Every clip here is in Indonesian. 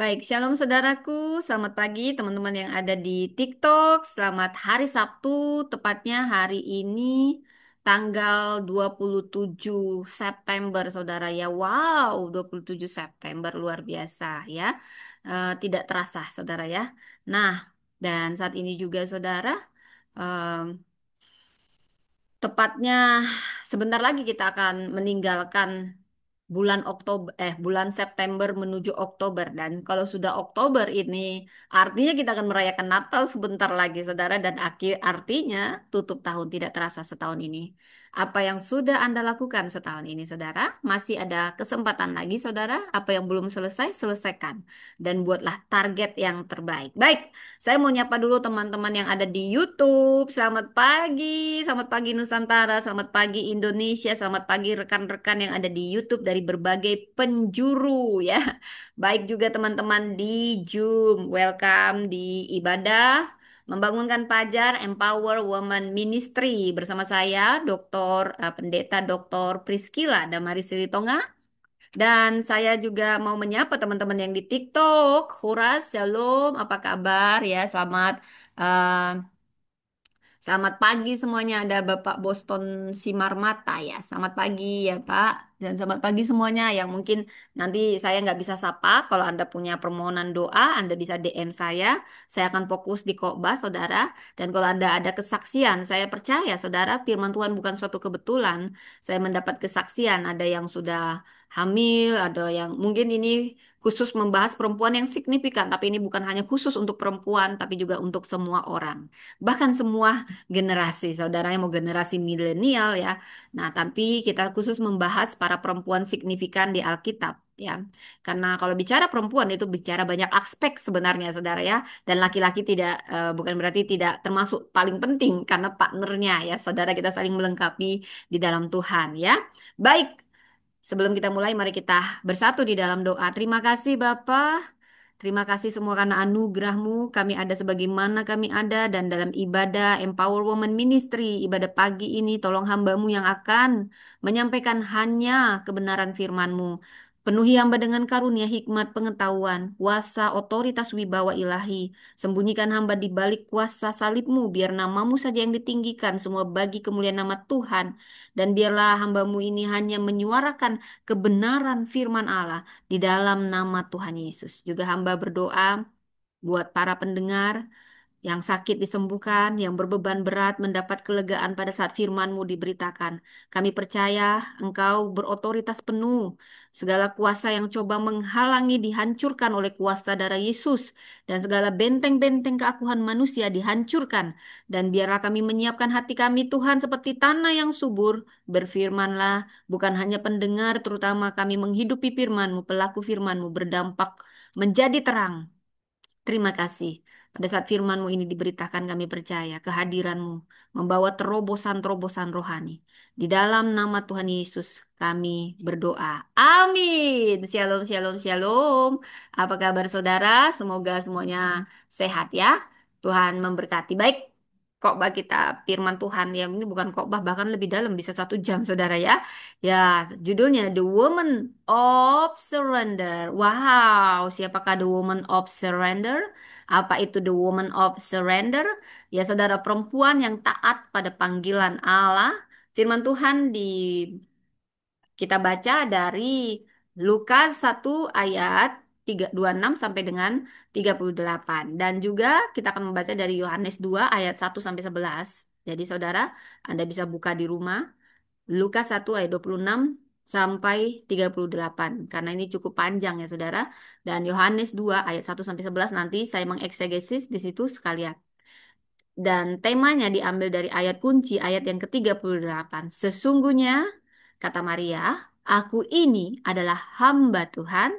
Baik, shalom saudaraku. Selamat pagi teman-teman yang ada di TikTok. Selamat hari Sabtu, tepatnya hari ini tanggal 27 September, saudara ya. Wow, 27 September luar biasa ya. Tidak terasa, saudara ya. Nah, dan saat ini juga saudara, tepatnya sebentar lagi kita akan meninggalkan bulan September menuju Oktober, dan kalau sudah Oktober ini artinya kita akan merayakan Natal sebentar lagi saudara, dan akhir artinya tutup tahun tidak terasa setahun ini. Apa yang sudah Anda lakukan setahun ini saudara? Masih ada kesempatan lagi saudara. Apa yang belum selesai selesaikan dan buatlah target yang terbaik. Baik, saya mau nyapa dulu teman-teman yang ada di YouTube. Selamat pagi Nusantara, selamat pagi Indonesia, selamat pagi rekan-rekan yang ada di YouTube dari berbagai penjuru ya. Baik juga teman-teman di Zoom, welcome di ibadah membangunkan Pajar Empower Women Ministry bersama saya Pendeta Dr. Priscilla Damari Silitonga, dan saya juga mau menyapa teman-teman yang di TikTok. Huras, Shalom, apa kabar ya? Selamat pagi semuanya. Ada Bapak Boston Simarmata ya. Selamat pagi ya Pak. Dan selamat pagi semuanya yang mungkin nanti saya nggak bisa sapa. Kalau Anda punya permohonan doa, Anda bisa DM saya. Saya akan fokus di khotbah saudara. Dan kalau Anda ada kesaksian, saya percaya saudara firman Tuhan bukan suatu kebetulan. Saya mendapat kesaksian, ada yang sudah hamil, ada yang mungkin ini khusus membahas perempuan yang signifikan. Tapi ini bukan hanya khusus untuk perempuan, tapi juga untuk semua orang. Bahkan semua generasi, saudaranya mau generasi milenial ya. Nah, tapi kita khusus membahas para perempuan signifikan di Alkitab ya. Karena kalau bicara perempuan itu bicara banyak aspek sebenarnya saudara ya. Dan laki-laki bukan berarti tidak termasuk paling penting karena partnernya ya. Saudara, kita saling melengkapi di dalam Tuhan ya. Baik, sebelum kita mulai mari kita bersatu di dalam doa. Terima kasih Bapa. Terima kasih semua karena anugerah-Mu kami ada sebagaimana kami ada, dan dalam ibadah Empower Women Ministry, ibadah pagi ini tolong hamba-Mu yang akan menyampaikan hanya kebenaran firman-Mu. Penuhi hamba dengan karunia hikmat pengetahuan, kuasa otoritas wibawa ilahi. Sembunyikan hamba di balik kuasa salib-Mu, biar nama-Mu saja yang ditinggikan semua bagi kemuliaan nama Tuhan. Dan biarlah hamba-Mu ini hanya menyuarakan kebenaran firman Allah di dalam nama Tuhan Yesus. Juga hamba berdoa buat para pendengar yang sakit disembuhkan, yang berbeban berat mendapat kelegaan pada saat firman-Mu diberitakan. Kami percaya Engkau berotoritas penuh. Segala kuasa yang coba menghalangi dihancurkan oleh kuasa darah Yesus. Dan segala benteng-benteng keakuhan manusia dihancurkan. Dan biarlah kami menyiapkan hati kami Tuhan seperti tanah yang subur. Berfirmanlah, bukan hanya pendengar, terutama kami menghidupi firman-Mu, pelaku firman-Mu berdampak menjadi terang. Terima kasih. Pada saat firman-Mu ini diberitakan, kami percaya kehadiran-Mu membawa terobosan-terobosan rohani. Di dalam nama Tuhan Yesus kami berdoa. Amin. Shalom, shalom, shalom. Apa kabar saudara? Semoga semuanya sehat ya. Tuhan memberkati. Baik, khotbah kita firman Tuhan ya. Ini bukan khotbah, bahkan lebih dalam, bisa 1 jam saudara ya. Ya, judulnya The Woman of Surrender. Wow, siapakah The Woman of Surrender? Apa itu The Woman of Surrender? Ya, saudara, perempuan yang taat pada panggilan Allah. Firman Tuhan kita baca dari Lukas 1 ayat 26 sampai dengan 38. Dan juga kita akan membaca dari Yohanes 2 ayat 1 sampai 11. Jadi saudara, Anda bisa buka di rumah. Lukas 1 ayat 26 sampai 38. Karena ini cukup panjang ya saudara. Dan Yohanes 2 ayat 1 sampai 11 nanti saya mengeksegesis di situ sekalian. Dan temanya diambil dari ayat kunci, ayat yang ke-38. Sesungguhnya, kata Maria, aku ini adalah hamba Tuhan,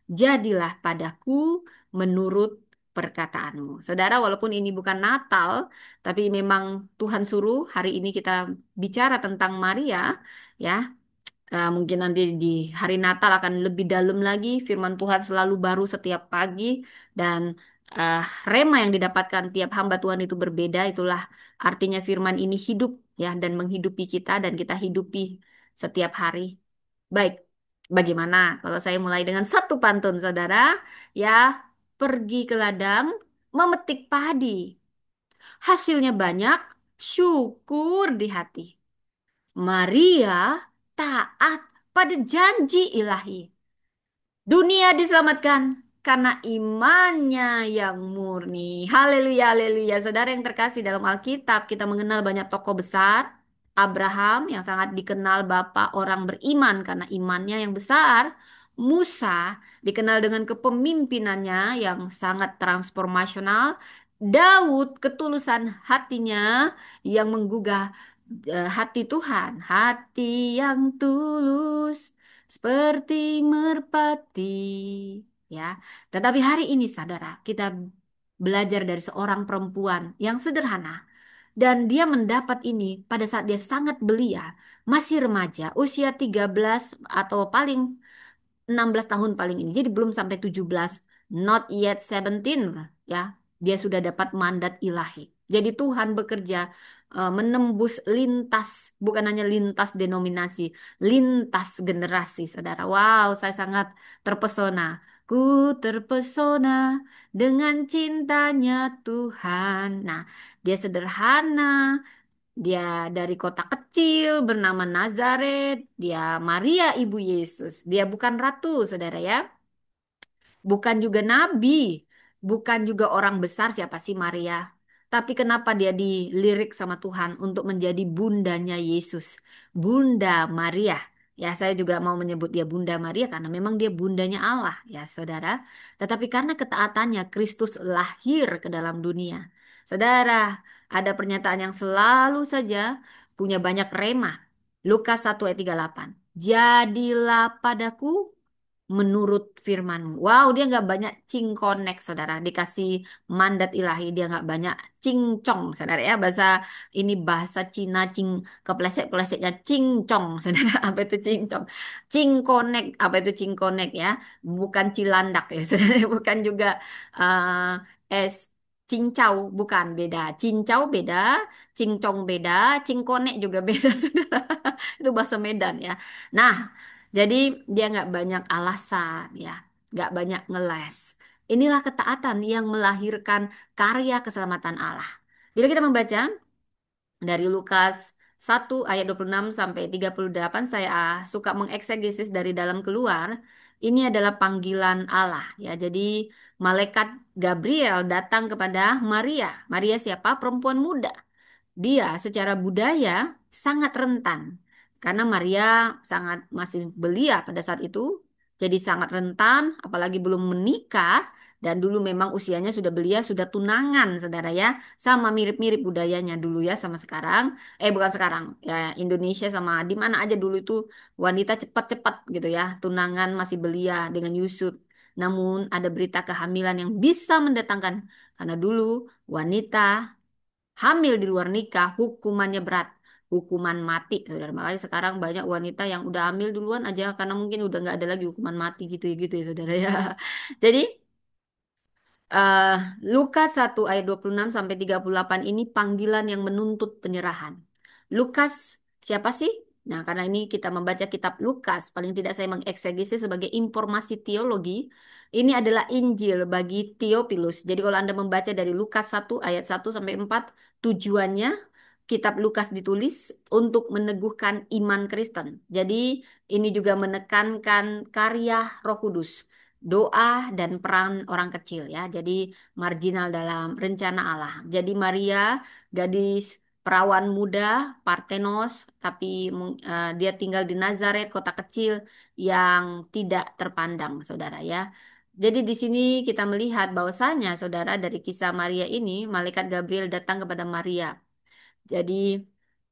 jadilah padaku menurut perkataanmu. Saudara, walaupun ini bukan Natal, tapi memang Tuhan suruh hari ini kita bicara tentang Maria, ya. Mungkin nanti di hari Natal akan lebih dalam lagi. Firman Tuhan selalu baru setiap pagi, dan eh, rema yang didapatkan tiap hamba Tuhan itu berbeda. Itulah artinya firman ini hidup ya, dan menghidupi kita, dan kita hidupi setiap hari. Baik. Bagaimana kalau saya mulai dengan satu pantun, saudara? Ya, pergi ke ladang, memetik padi. Hasilnya banyak, syukur di hati. Maria taat pada janji ilahi. Dunia diselamatkan karena imannya yang murni. Haleluya, haleluya. Saudara yang terkasih dalam Alkitab, kita mengenal banyak tokoh besar. Abraham yang sangat dikenal bapak orang beriman karena imannya yang besar. Musa dikenal dengan kepemimpinannya yang sangat transformasional. Daud ketulusan hatinya yang menggugah hati Tuhan, hati yang tulus seperti merpati, ya. Tetapi hari ini saudara, kita belajar dari seorang perempuan yang sederhana dan dia mendapat ini pada saat dia sangat belia, masih remaja, usia 13 atau paling 16 tahun paling ini. Jadi belum sampai 17, not yet 17 ya. Dia sudah dapat mandat ilahi. Jadi Tuhan bekerja menembus lintas, bukan hanya lintas denominasi, lintas generasi, Saudara. Wow, saya sangat terpesona. Ku terpesona dengan cintanya Tuhan. Nah, dia sederhana, dia dari kota kecil bernama Nazaret. Dia Maria ibu Yesus. Dia bukan ratu, saudara ya. Bukan juga nabi. Bukan juga orang besar siapa sih Maria. Tapi kenapa dia dilirik sama Tuhan untuk menjadi bundanya Yesus. Bunda Maria. Ya, saya juga mau menyebut dia Bunda Maria karena memang dia bundanya Allah, ya saudara. Tetapi karena ketaatannya, Kristus lahir ke dalam dunia. Saudara, ada pernyataan yang selalu saja punya banyak rema. Lukas 1 ayat 38. Jadilah padaku menurut firmanmu. Wow, dia nggak banyak cingkonek, saudara. Dikasih mandat ilahi, dia nggak banyak cincong, saudara ya. Bahasa ini bahasa Cina, kepleset-plesetnya cincong, saudara. Apa itu cincong? Cingkonek, apa itu cingkonek ya? Bukan cilandak ya, saudara. Bukan juga es cincau, bukan beda. Cincau beda, cincong beda, cingkonek juga beda, saudara. Itu bahasa Medan ya. Nah, jadi dia nggak banyak alasan ya, nggak banyak ngeles. Inilah ketaatan yang melahirkan karya keselamatan Allah. Bila kita membaca dari Lukas 1 ayat 26 sampai 38, saya suka mengeksegesis dari dalam keluar. Ini adalah panggilan Allah ya. Jadi malaikat Gabriel datang kepada Maria. Maria siapa? Perempuan muda. Dia secara budaya sangat rentan karena Maria sangat masih belia pada saat itu, jadi sangat rentan, apalagi belum menikah dan dulu memang usianya sudah belia, sudah tunangan, saudara ya, sama mirip-mirip budayanya dulu ya sama sekarang, bukan sekarang ya Indonesia sama di mana aja dulu itu wanita cepat-cepat gitu ya, tunangan masih belia dengan Yusuf. Namun ada berita kehamilan yang bisa mendatangkan karena dulu wanita hamil di luar nikah hukumannya berat, hukuman mati, saudara. Makanya sekarang banyak wanita yang udah hamil duluan aja karena mungkin udah nggak ada lagi hukuman mati gitu ya, saudara ya. Jadi eh, Lukas 1 ayat 26 sampai 38 ini panggilan yang menuntut penyerahan. Lukas siapa sih? Nah, karena ini kita membaca kitab Lukas, paling tidak saya mengeksegesi sebagai informasi teologi. Ini adalah Injil bagi Theophilus. Jadi kalau Anda membaca dari Lukas 1 ayat 1 sampai 4, tujuannya kitab Lukas ditulis untuk meneguhkan iman Kristen. Jadi ini juga menekankan karya Roh Kudus, doa dan peran orang kecil ya. Jadi marginal dalam rencana Allah. Jadi Maria, gadis perawan muda, Partenos, tapi dia tinggal di Nazaret, kota kecil yang tidak terpandang, saudara ya. Jadi di sini kita melihat bahwasanya, saudara, dari kisah Maria ini, malaikat Gabriel datang kepada Maria. Jadi,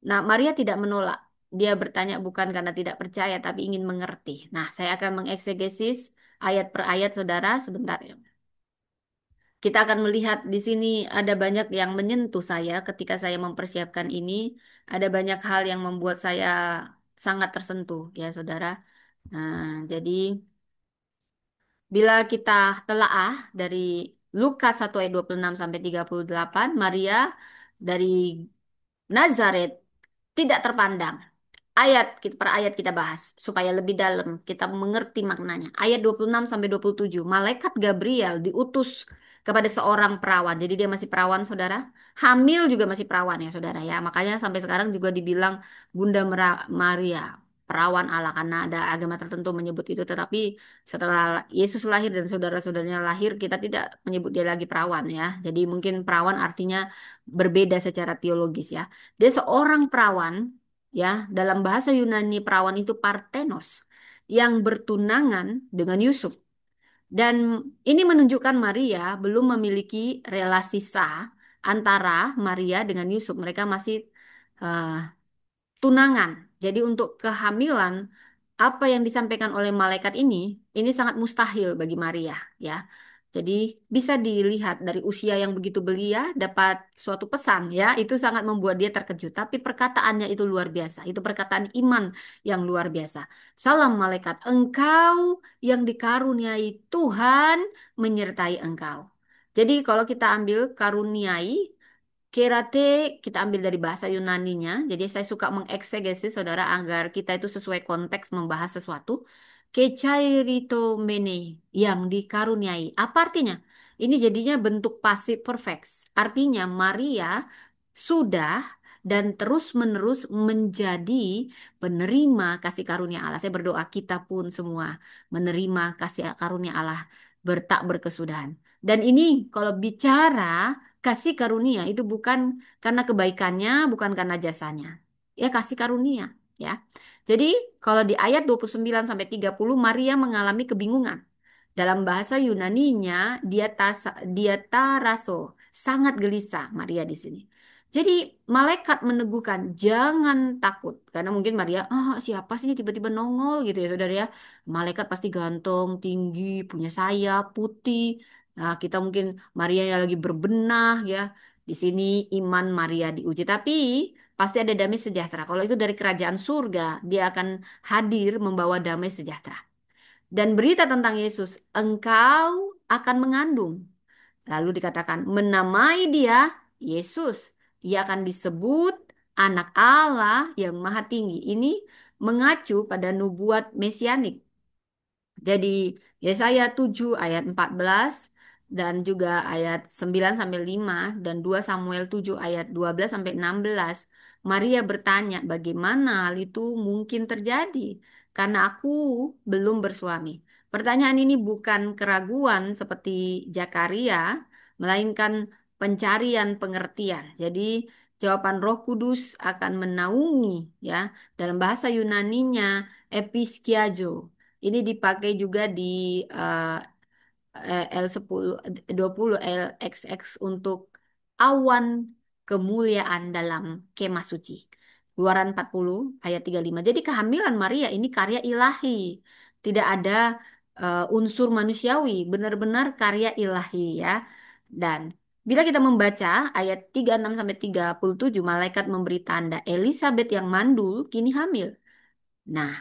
nah Maria tidak menolak. Dia bertanya bukan karena tidak percaya, tapi ingin mengerti. Nah, saya akan mengeksegesis ayat per ayat, saudara, sebentar ya. Kita akan melihat di sini ada banyak yang menyentuh saya ketika saya mempersiapkan ini. Ada banyak hal yang membuat saya sangat tersentuh, ya, saudara. Nah, jadi bila kita telaah dari Lukas 1 ayat 26 sampai 38, Maria dari Nazaret tidak terpandang. Per ayat kita bahas supaya lebih dalam kita mengerti maknanya. Ayat 26 sampai 27. Malaikat Gabriel diutus kepada seorang perawan. Jadi dia masih perawan, Saudara. Hamil juga masih perawan ya, Saudara ya. Makanya sampai sekarang juga dibilang Bunda Maria, perawan Allah karena ada agama tertentu menyebut itu. Tetapi setelah Yesus lahir dan saudara-saudaranya lahir, kita tidak menyebut dia lagi perawan ya. Jadi mungkin perawan artinya berbeda secara teologis ya. Dia seorang perawan ya, dalam bahasa Yunani perawan itu Parthenos yang bertunangan dengan Yusuf. Dan ini menunjukkan Maria belum memiliki relasi sah antara Maria dengan Yusuf. Mereka masih eh, tunangan. Jadi untuk kehamilan apa yang disampaikan oleh malaikat ini sangat mustahil bagi Maria, ya. Jadi bisa dilihat dari usia yang begitu belia dapat suatu pesan, ya. Itu sangat membuat dia terkejut. Tapi perkataannya itu luar biasa. Itu perkataan iman yang luar biasa. Salam malaikat, engkau yang dikaruniai Tuhan menyertai engkau. Jadi kalau kita ambil karuniai Kerate kita ambil dari bahasa Yunaninya. Jadi saya suka mengeksegesis saudara agar kita itu sesuai konteks membahas sesuatu. Kechairito mene yang dikaruniai. Apa artinya? Ini jadinya bentuk pasif perfect. Artinya Maria sudah dan terus-menerus menjadi penerima kasih karunia Allah. Saya berdoa kita pun semua menerima kasih karunia Allah tak berkesudahan. Dan ini kalau bicara kasih karunia itu bukan karena kebaikannya, bukan karena jasanya. Ya kasih karunia, ya. Jadi kalau di ayat 29 sampai 30 Maria mengalami kebingungan. Dalam bahasa Yunaninya dia taraso, sangat gelisah Maria di sini. Jadi malaikat meneguhkan jangan takut karena mungkin Maria siapa sih ini tiba-tiba nongol gitu ya saudara ya. Malaikat pasti ganteng, tinggi, punya sayap, putih. Nah, kita mungkin Maria yang lagi berbenah ya. Di sini iman Maria diuji tapi pasti ada damai sejahtera. Kalau itu dari kerajaan surga, dia akan hadir membawa damai sejahtera. Dan berita tentang Yesus, engkau akan mengandung. Lalu dikatakan, menamai dia Yesus. Ia akan disebut anak Allah yang maha tinggi. Ini mengacu pada nubuat mesianik. Jadi Yesaya 7 ayat 14 dan juga ayat 9 sampai 5 dan 2 Samuel 7 ayat 12 sampai 16. Maria bertanya bagaimana hal itu mungkin terjadi karena aku belum bersuami. Pertanyaan ini bukan keraguan seperti Zakaria, melainkan pencarian pengertian. Jadi jawaban Roh Kudus akan menaungi ya dalam bahasa Yunaninya episkiazo. Ini dipakai juga di eh, L10 20 LXX untuk awan kemuliaan dalam kemah suci. Keluaran 40 ayat 35. Jadi kehamilan Maria ini karya ilahi. Tidak ada unsur manusiawi, benar-benar karya ilahi ya. Dan bila kita membaca ayat 36 sampai 37, malaikat memberi tanda Elizabeth yang mandul kini hamil. Nah,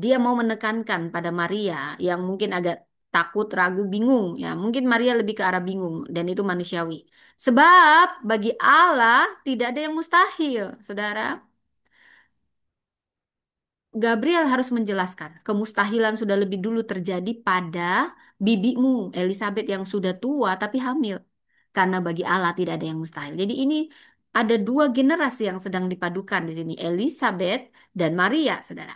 dia mau menekankan pada Maria yang mungkin agak takut, ragu, bingung. Ya, mungkin Maria lebih ke arah bingung dan itu manusiawi. Sebab bagi Allah tidak ada yang mustahil, saudara. Gabriel harus menjelaskan kemustahilan sudah lebih dulu terjadi pada bibimu Elizabeth yang sudah tua tapi hamil. Karena bagi Allah tidak ada yang mustahil. Jadi ini ada dua generasi yang sedang dipadukan di sini, Elizabeth dan Maria, saudara.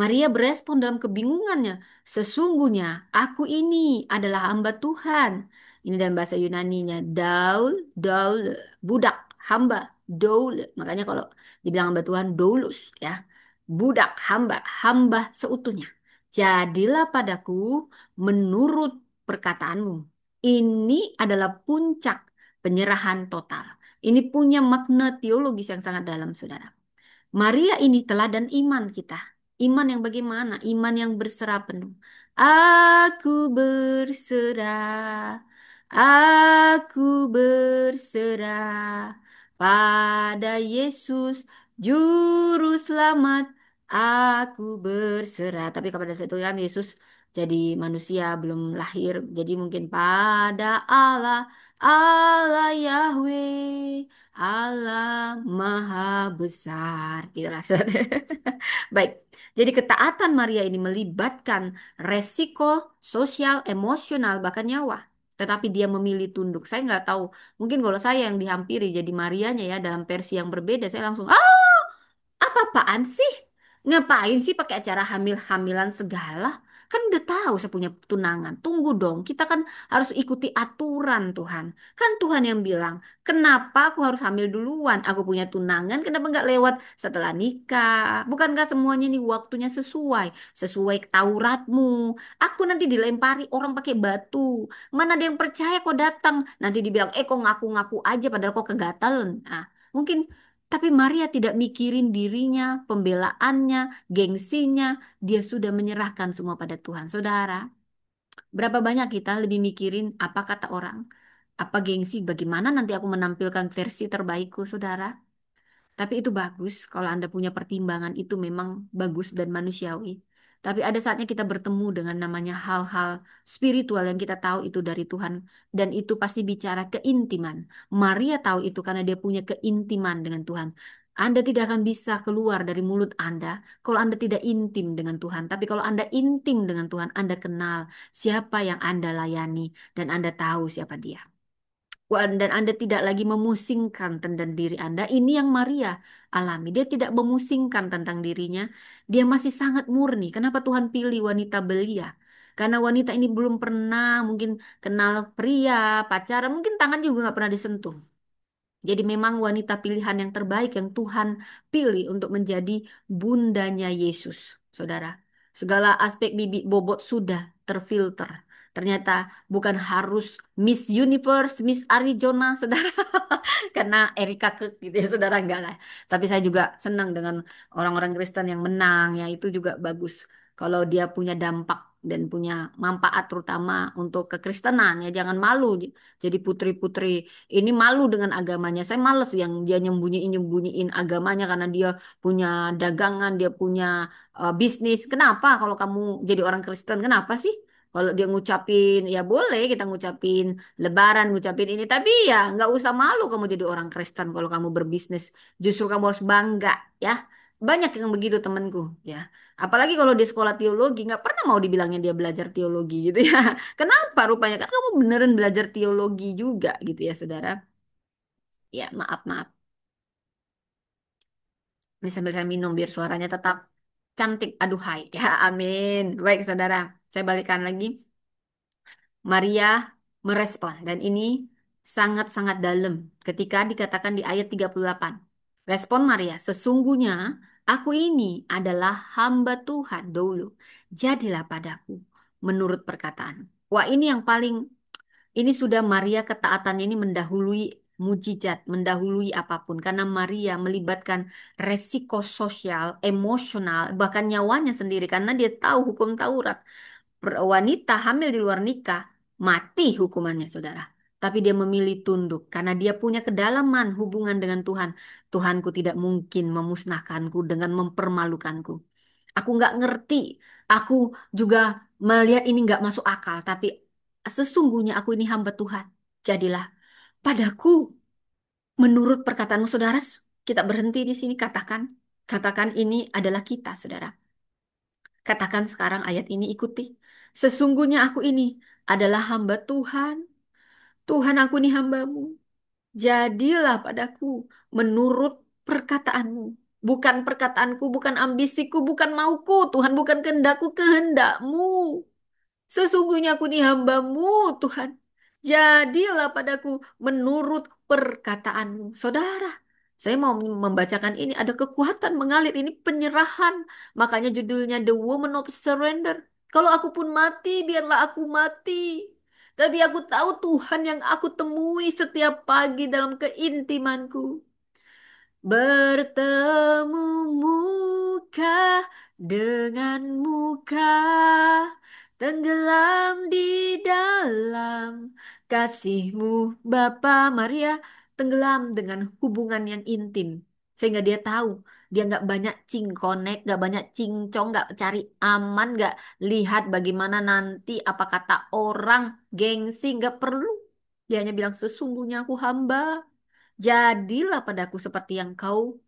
Maria berespon dalam kebingungannya. Sesungguhnya aku ini adalah hamba Tuhan. Ini dalam bahasa Yunaninya. Daul, daul, budak, hamba, daul. Makanya kalau dibilang hamba Tuhan, doulos ya. Budak, hamba, hamba seutuhnya. Jadilah padaku menurut perkataanmu. Ini adalah puncak penyerahan total. Ini punya makna teologis yang sangat dalam, saudara. Maria ini teladan iman kita. Iman yang bagaimana? Iman yang berserah penuh. Aku berserah, aku berserah pada Yesus, Juru Selamat. Aku berserah. Tapi pada saat itu kan Yesus jadi manusia belum lahir. Jadi mungkin pada Allah Allah Yahweh, Allah Maha Besar. Gitulah. Baik, jadi ketaatan Maria ini melibatkan resiko sosial, emosional, bahkan nyawa. Tetapi dia memilih tunduk. Saya nggak tahu, mungkin kalau saya yang dihampiri jadi Marianya ya dalam versi yang berbeda, saya langsung, apa-apaan sih? Ngapain sih pakai acara hamil-hamilan segala? Kan udah tahu saya punya tunangan. Tunggu dong, kita kan harus ikuti aturan Tuhan. Kan Tuhan yang bilang, kenapa aku harus hamil duluan? Aku punya tunangan, kenapa nggak lewat setelah nikah? Bukankah semuanya nih waktunya sesuai? Sesuai Tauratmu. Aku nanti dilempari orang pakai batu. Mana ada yang percaya kok datang? Nanti dibilang, kok ngaku-ngaku aja padahal kok kegatalan. Nah, mungkin tapi Maria tidak mikirin dirinya, pembelaannya, gengsinya. Dia sudah menyerahkan semua pada Tuhan. Saudara, berapa banyak kita lebih mikirin apa kata orang? Apa gengsi? Bagaimana nanti aku menampilkan versi terbaikku, saudara? Tapi itu bagus kalau Anda punya pertimbangan itu memang bagus dan manusiawi. Tapi ada saatnya kita bertemu dengan namanya hal-hal spiritual yang kita tahu itu dari Tuhan dan itu pasti bicara keintiman. Maria tahu itu karena dia punya keintiman dengan Tuhan. Anda tidak akan bisa keluar dari mulut Anda kalau Anda tidak intim dengan Tuhan. Tapi kalau Anda intim dengan Tuhan, Anda kenal siapa yang Anda layani dan Anda tahu siapa dia. Dan Anda tidak lagi memusingkan tentang diri Anda. Ini yang Maria alami. Dia tidak memusingkan tentang dirinya. Dia masih sangat murni. Kenapa Tuhan pilih wanita belia? Karena wanita ini belum pernah mungkin kenal pria, pacaran, mungkin tangan juga nggak pernah disentuh. Jadi memang wanita pilihan yang terbaik yang Tuhan pilih untuk menjadi bundanya Yesus, saudara. Segala aspek bibit bobot sudah terfilter. Ternyata bukan harus Miss Universe, Miss Arizona, saudara. Karena Erika Kek gitu ya, saudara enggak lah. Tapi saya juga senang dengan orang-orang Kristen yang menang, ya itu juga bagus. Kalau dia punya dampak dan punya manfaat terutama untuk kekristenan, ya jangan malu. Jadi putri-putri ini malu dengan agamanya. Saya males yang dia nyembunyiin agamanya karena dia punya dagangan, dia punya bisnis. Kenapa kalau kamu jadi orang Kristen? Kenapa sih? Kalau dia ngucapin, ya boleh kita ngucapin Lebaran, ngucapin ini. Tapi ya nggak usah malu kamu jadi orang Kristen kalau kamu berbisnis. Justru kamu harus bangga ya. Banyak yang begitu temanku ya. Apalagi kalau di sekolah teologi nggak pernah mau dibilangnya dia belajar teologi gitu ya. Kenapa rupanya? Kan kamu beneran belajar teologi juga gitu ya, saudara. Ya, maaf, maaf. Ini sambil saya minum biar suaranya tetap cantik. Aduhai. Ya, amin. Baik, saudara. Saya balikan lagi. Maria merespon. Dan ini sangat-sangat dalam ketika dikatakan di ayat 38. Respon Maria, sesungguhnya aku ini adalah hamba Tuhan dulu. Jadilah padaku menurut perkataan. Wah, ini yang paling ini sudah Maria ketaatannya ini mendahului mujizat, mendahului apapun. Karena Maria melibatkan resiko sosial, emosional, bahkan nyawanya sendiri. Karena dia tahu hukum Taurat. Wanita hamil di luar nikah, mati hukumannya, saudara. Tapi dia memilih tunduk karena dia punya kedalaman hubungan dengan Tuhan. Tuhanku tidak mungkin memusnahkanku dengan mempermalukanku. Aku nggak ngerti. Aku juga melihat ini nggak masuk akal. Tapi sesungguhnya aku ini hamba Tuhan. Jadilah padaku menurut perkataanmu, saudara. Kita berhenti di sini. Katakan ini adalah kita, saudara. Katakan sekarang ayat ini ikuti. Sesungguhnya aku ini adalah hamba Tuhan. Tuhan aku ini hambamu. Jadilah padaku menurut perkataanmu. Bukan perkataanku, bukan ambisiku, bukan mauku. Tuhan bukan kehendakku, kehendakmu. Sesungguhnya aku ini hambamu, Tuhan. Jadilah padaku menurut perkataanmu. Saudara, saya mau membacakan ini. Ada kekuatan mengalir. Ini penyerahan. Makanya judulnya The Woman of Surrender. Kalau aku pun mati, biarlah aku mati. Tapi aku tahu Tuhan yang aku temui setiap pagi dalam keintimanku. Bertemu muka dengan muka, tenggelam di dalam kasihmu Bapa. Maria tenggelam dengan hubungan yang intim. Sehingga dia tahu, dia nggak banyak cingkonek, nggak banyak cincong, nggak cari aman, nggak lihat bagaimana nanti apa kata orang, gengsi, nggak perlu. Dia hanya bilang, sesungguhnya aku hamba. Jadilah padaku seperti yang kau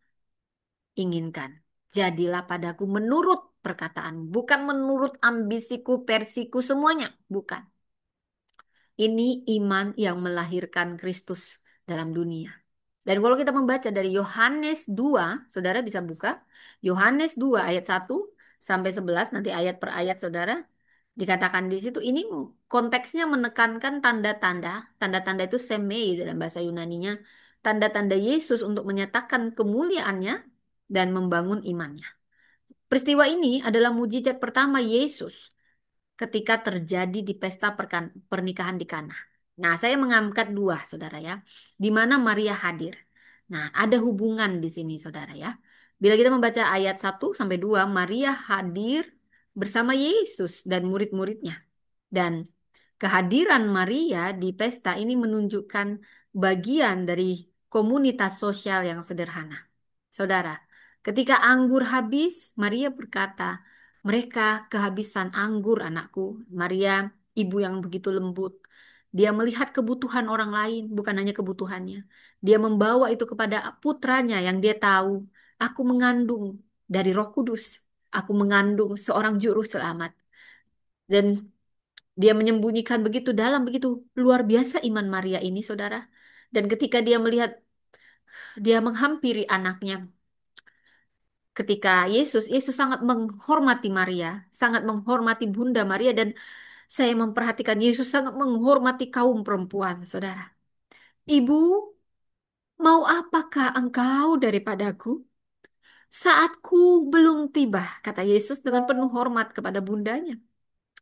inginkan. Jadilah padaku menurut perkataan, bukan menurut ambisiku, versiku, semuanya. Bukan. Ini iman yang melahirkan Kristus dalam dunia. Dan kalau kita membaca dari Yohanes 2, saudara bisa buka. Yohanes 2 ayat 1 sampai 11, nanti ayat per ayat saudara. Dikatakan di situ, ini konteksnya menekankan tanda-tanda. Tanda-tanda itu semei dalam bahasa Yunaninya. Tanda-tanda Yesus untuk menyatakan kemuliaannya dan membangun imannya. Peristiwa ini adalah mujizat pertama Yesus ketika terjadi di pesta pernikahan di Kana. Nah, saya mengangkat dua, saudara ya, di mana Maria hadir. Nah, ada hubungan di sini, saudara ya. Bila kita membaca ayat 1 sampai 2, Maria hadir bersama Yesus dan murid-muridnya. Dan kehadiran Maria di pesta ini menunjukkan bagian dari komunitas sosial yang sederhana. Saudara, ketika anggur habis, Maria berkata, mereka kehabisan anggur, anakku. Maria, ibu yang begitu lembut. Dia melihat kebutuhan orang lain, bukan hanya kebutuhannya. Dia membawa itu kepada putranya yang dia tahu. Aku mengandung dari Roh Kudus. Aku mengandung seorang juru selamat. Dan dia menyembunyikan begitu dalam, begitu luar biasa iman Maria ini, saudara. Dan ketika dia melihat, dia menghampiri anaknya. Ketika Yesus sangat menghormati Maria, sangat menghormati Bunda Maria, dan saya memperhatikan Yesus sangat menghormati kaum perempuan, saudara. Ibu, mau apakah engkau daripadaku? Saatku belum tiba, kata Yesus dengan penuh hormat kepada bundanya.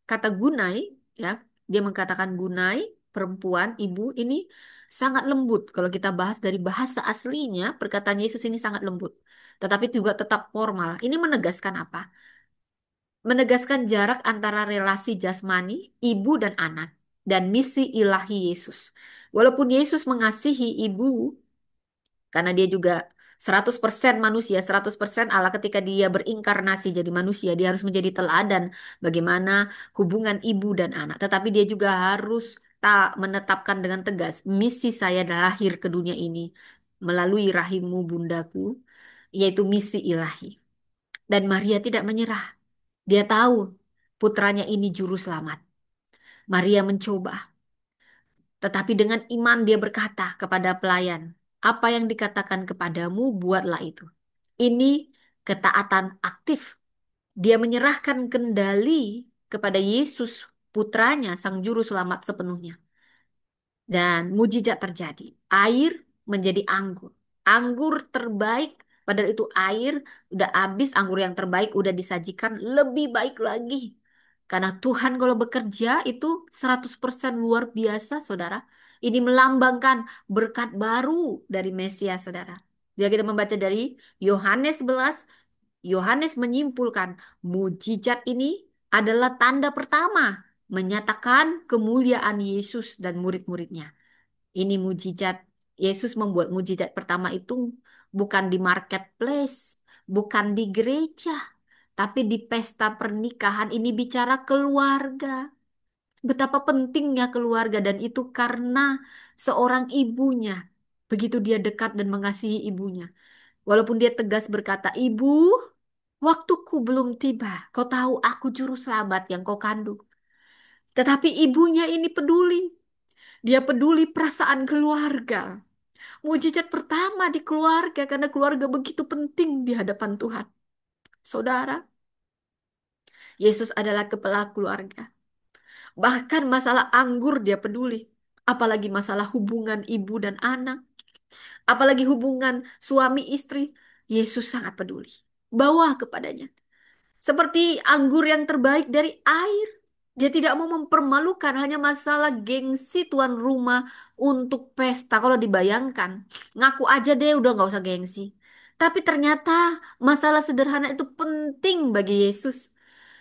Kata Gunai, ya, dia mengatakan Gunai, perempuan, ibu ini sangat lembut. Kalau kita bahas dari bahasa aslinya, perkataan Yesus ini sangat lembut. Tetapi juga tetap formal. Ini menegaskan apa? Menegaskan jarak antara relasi jasmani, ibu dan anak, dan misi ilahi Yesus. Walaupun Yesus mengasihi ibu, karena dia juga 100% manusia, 100% Allah ketika dia berinkarnasi jadi manusia, dia harus menjadi teladan bagaimana hubungan ibu dan anak. Tetapi dia juga harus tak menetapkan dengan tegas, misi saya lahir ke dunia ini melalui rahimmu bundaku, yaitu misi ilahi. Dan Maria tidak menyerah. Dia tahu putranya ini juru selamat. Maria mencoba, tetapi dengan iman dia berkata kepada pelayan, apa yang dikatakan kepadamu, buatlah itu. Ini ketaatan aktif. Dia menyerahkan kendali kepada Yesus, putranya, sang juru selamat sepenuhnya. Dan mujizat terjadi. Air menjadi anggur. Anggur terbaik, padahal itu air udah habis, anggur yang terbaik udah disajikan lebih baik lagi. Karena Tuhan kalau bekerja itu 100% luar biasa, saudara. Ini melambangkan berkat baru dari Mesias, saudara. Jadi kita membaca dari Yohanes 11, Yohanes menyimpulkan mujizat ini adalah tanda pertama menyatakan kemuliaan Yesus dan murid-muridnya. Ini mujizat. Yesus membuat mujizat pertama itu bukan di marketplace, bukan di gereja, tapi di pesta pernikahan. Ini bicara keluarga. Betapa pentingnya keluarga, dan itu karena seorang ibunya. Begitu dia dekat dan mengasihi ibunya. Walaupun dia tegas berkata, "Ibu, waktuku belum tiba. Kau tahu aku juru selamat yang kau kandung." Tetapi ibunya ini peduli. Dia peduli perasaan keluarga. Mujizat pertama di keluarga, karena keluarga begitu penting di hadapan Tuhan. Saudara, Yesus adalah kepala keluarga. Bahkan masalah anggur dia peduli. Apalagi masalah hubungan ibu dan anak. Apalagi hubungan suami istri. Yesus sangat peduli. Bawa kepadanya. Seperti anggur yang terbaik dari air. Dia tidak mau mempermalukan, hanya masalah gengsi tuan rumah untuk pesta. Kalau dibayangkan, ngaku aja deh udah nggak usah gengsi. Tapi ternyata masalah sederhana itu penting bagi Yesus.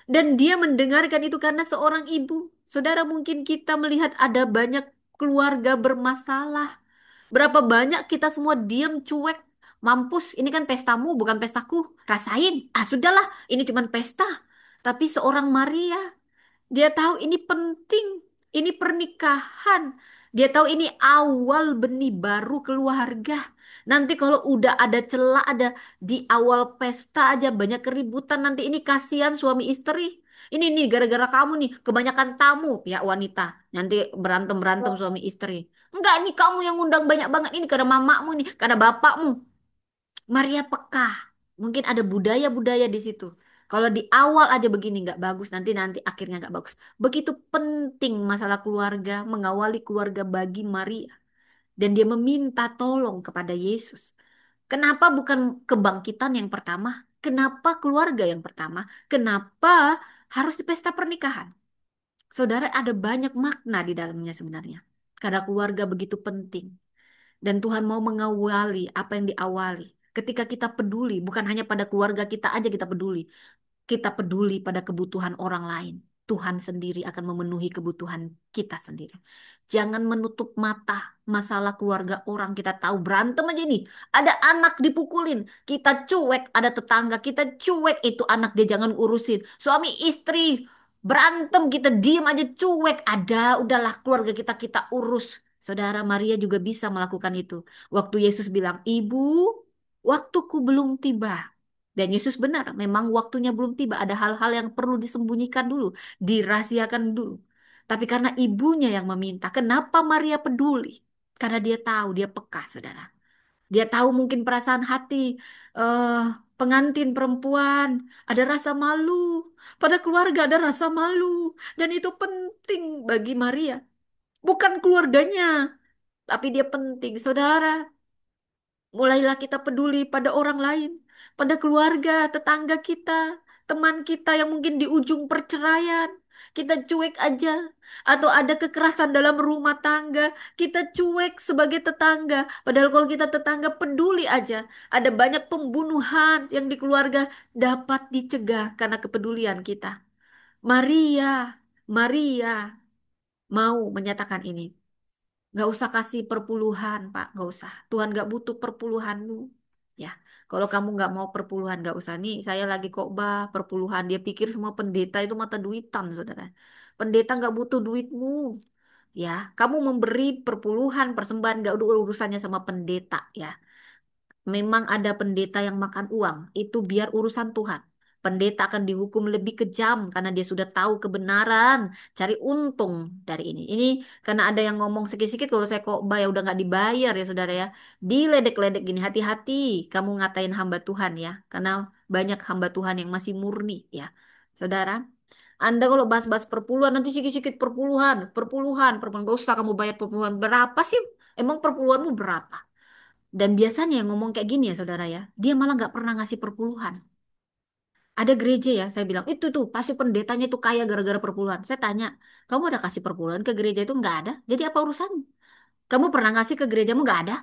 Dan dia mendengarkan itu karena seorang ibu. Saudara, mungkin kita melihat ada banyak keluarga bermasalah. Berapa banyak kita semua diam cuek. Mampus, ini kan pestamu, bukan pestaku. Rasain. Ah, sudahlah, ini cuma pesta. Tapi seorang Maria, dia tahu ini penting. Ini pernikahan. Dia tahu ini awal benih baru keluarga. Nanti kalau udah ada celah, ada di awal pesta aja banyak keributan. Nanti ini kasihan suami istri. Ini nih gara-gara kamu nih kebanyakan tamu pihak wanita. Nanti berantem-berantem suami istri. Enggak, nih kamu yang undang banyak banget ini karena mamamu nih, karena bapakmu. Maria peka. Mungkin ada budaya-budaya di situ. Kalau di awal aja begini nggak bagus, nanti nanti akhirnya nggak bagus. Begitu penting masalah keluarga, mengawali keluarga bagi Maria. Dan dia meminta tolong kepada Yesus. Kenapa bukan kebangkitan yang pertama? Kenapa keluarga yang pertama? Kenapa harus di pesta pernikahan? Saudara, ada banyak makna di dalamnya sebenarnya. Karena keluarga begitu penting. Dan Tuhan mau mengawali apa yang diawali. Ketika kita peduli, bukan hanya pada keluarga kita aja kita peduli. Kita peduli pada kebutuhan orang lain. Tuhan sendiri akan memenuhi kebutuhan kita sendiri. Jangan menutup mata masalah keluarga orang. Kita tahu berantem aja nih. Ada anak dipukulin. Kita cuek. Ada tetangga kita cuek. Itu anak dia jangan urusin. Suami istri berantem kita diem aja cuek. Udahlah keluarga kita kita urus. Saudara Maria juga bisa melakukan itu. Waktu Yesus bilang, Ibu, waktuku belum tiba. Dan Yesus benar, memang waktunya belum tiba. Ada hal-hal yang perlu disembunyikan dulu, dirahasiakan dulu. Tapi karena ibunya yang meminta, kenapa Maria peduli? Karena dia tahu, dia peka, saudara. Dia tahu mungkin perasaan hati eh, pengantin perempuan, ada rasa malu. Pada keluarga ada rasa malu. Dan itu penting bagi Maria. Bukan keluarganya, tapi dia penting. Saudara, mulailah kita peduli pada orang lain, pada keluarga, tetangga kita, teman kita yang mungkin di ujung perceraian. Kita cuek aja. Atau ada kekerasan dalam rumah tangga, kita cuek sebagai tetangga. Padahal kalau kita tetangga peduli aja. Ada banyak pembunuhan yang di keluarga dapat dicegah karena kepedulian kita. Maria, Maria mau menyatakan ini. Nggak usah kasih perpuluhan, Pak. Nggak usah. Tuhan nggak butuh perpuluhanmu. Ya, kalau kamu nggak mau perpuluhan, nggak usah. Nih, saya lagi khotbah perpuluhan. Dia pikir semua pendeta itu mata duitan, saudara. Pendeta nggak butuh duitmu. Ya, kamu memberi perpuluhan, persembahan, nggak ada urusannya sama pendeta. Ya, memang ada pendeta yang makan uang. Itu biar urusan Tuhan. Pendeta akan dihukum lebih kejam karena dia sudah tahu kebenaran, cari untung dari ini. Ini karena ada yang ngomong sikit-sikit kalau saya kok bayar udah nggak dibayar ya saudara ya. Diledek-ledek gini, hati-hati kamu ngatain hamba Tuhan ya. Karena banyak hamba Tuhan yang masih murni ya. Saudara, Anda kalau bahas-bahas perpuluhan nanti sikit-sikit perpuluhan, perpuluhan, perpuluhan. Gak usah kamu bayar perpuluhan berapa sih? Emang perpuluhanmu berapa? Dan biasanya yang ngomong kayak gini ya saudara ya, dia malah nggak pernah ngasih perpuluhan. Ada gereja ya, saya bilang, itu tuh pasti pendetanya itu kaya gara-gara perpuluhan. Saya tanya, kamu ada kasih perpuluhan ke gereja itu? Nggak ada. Jadi apa urusan? Kamu pernah ngasih ke gerejamu nggak ada?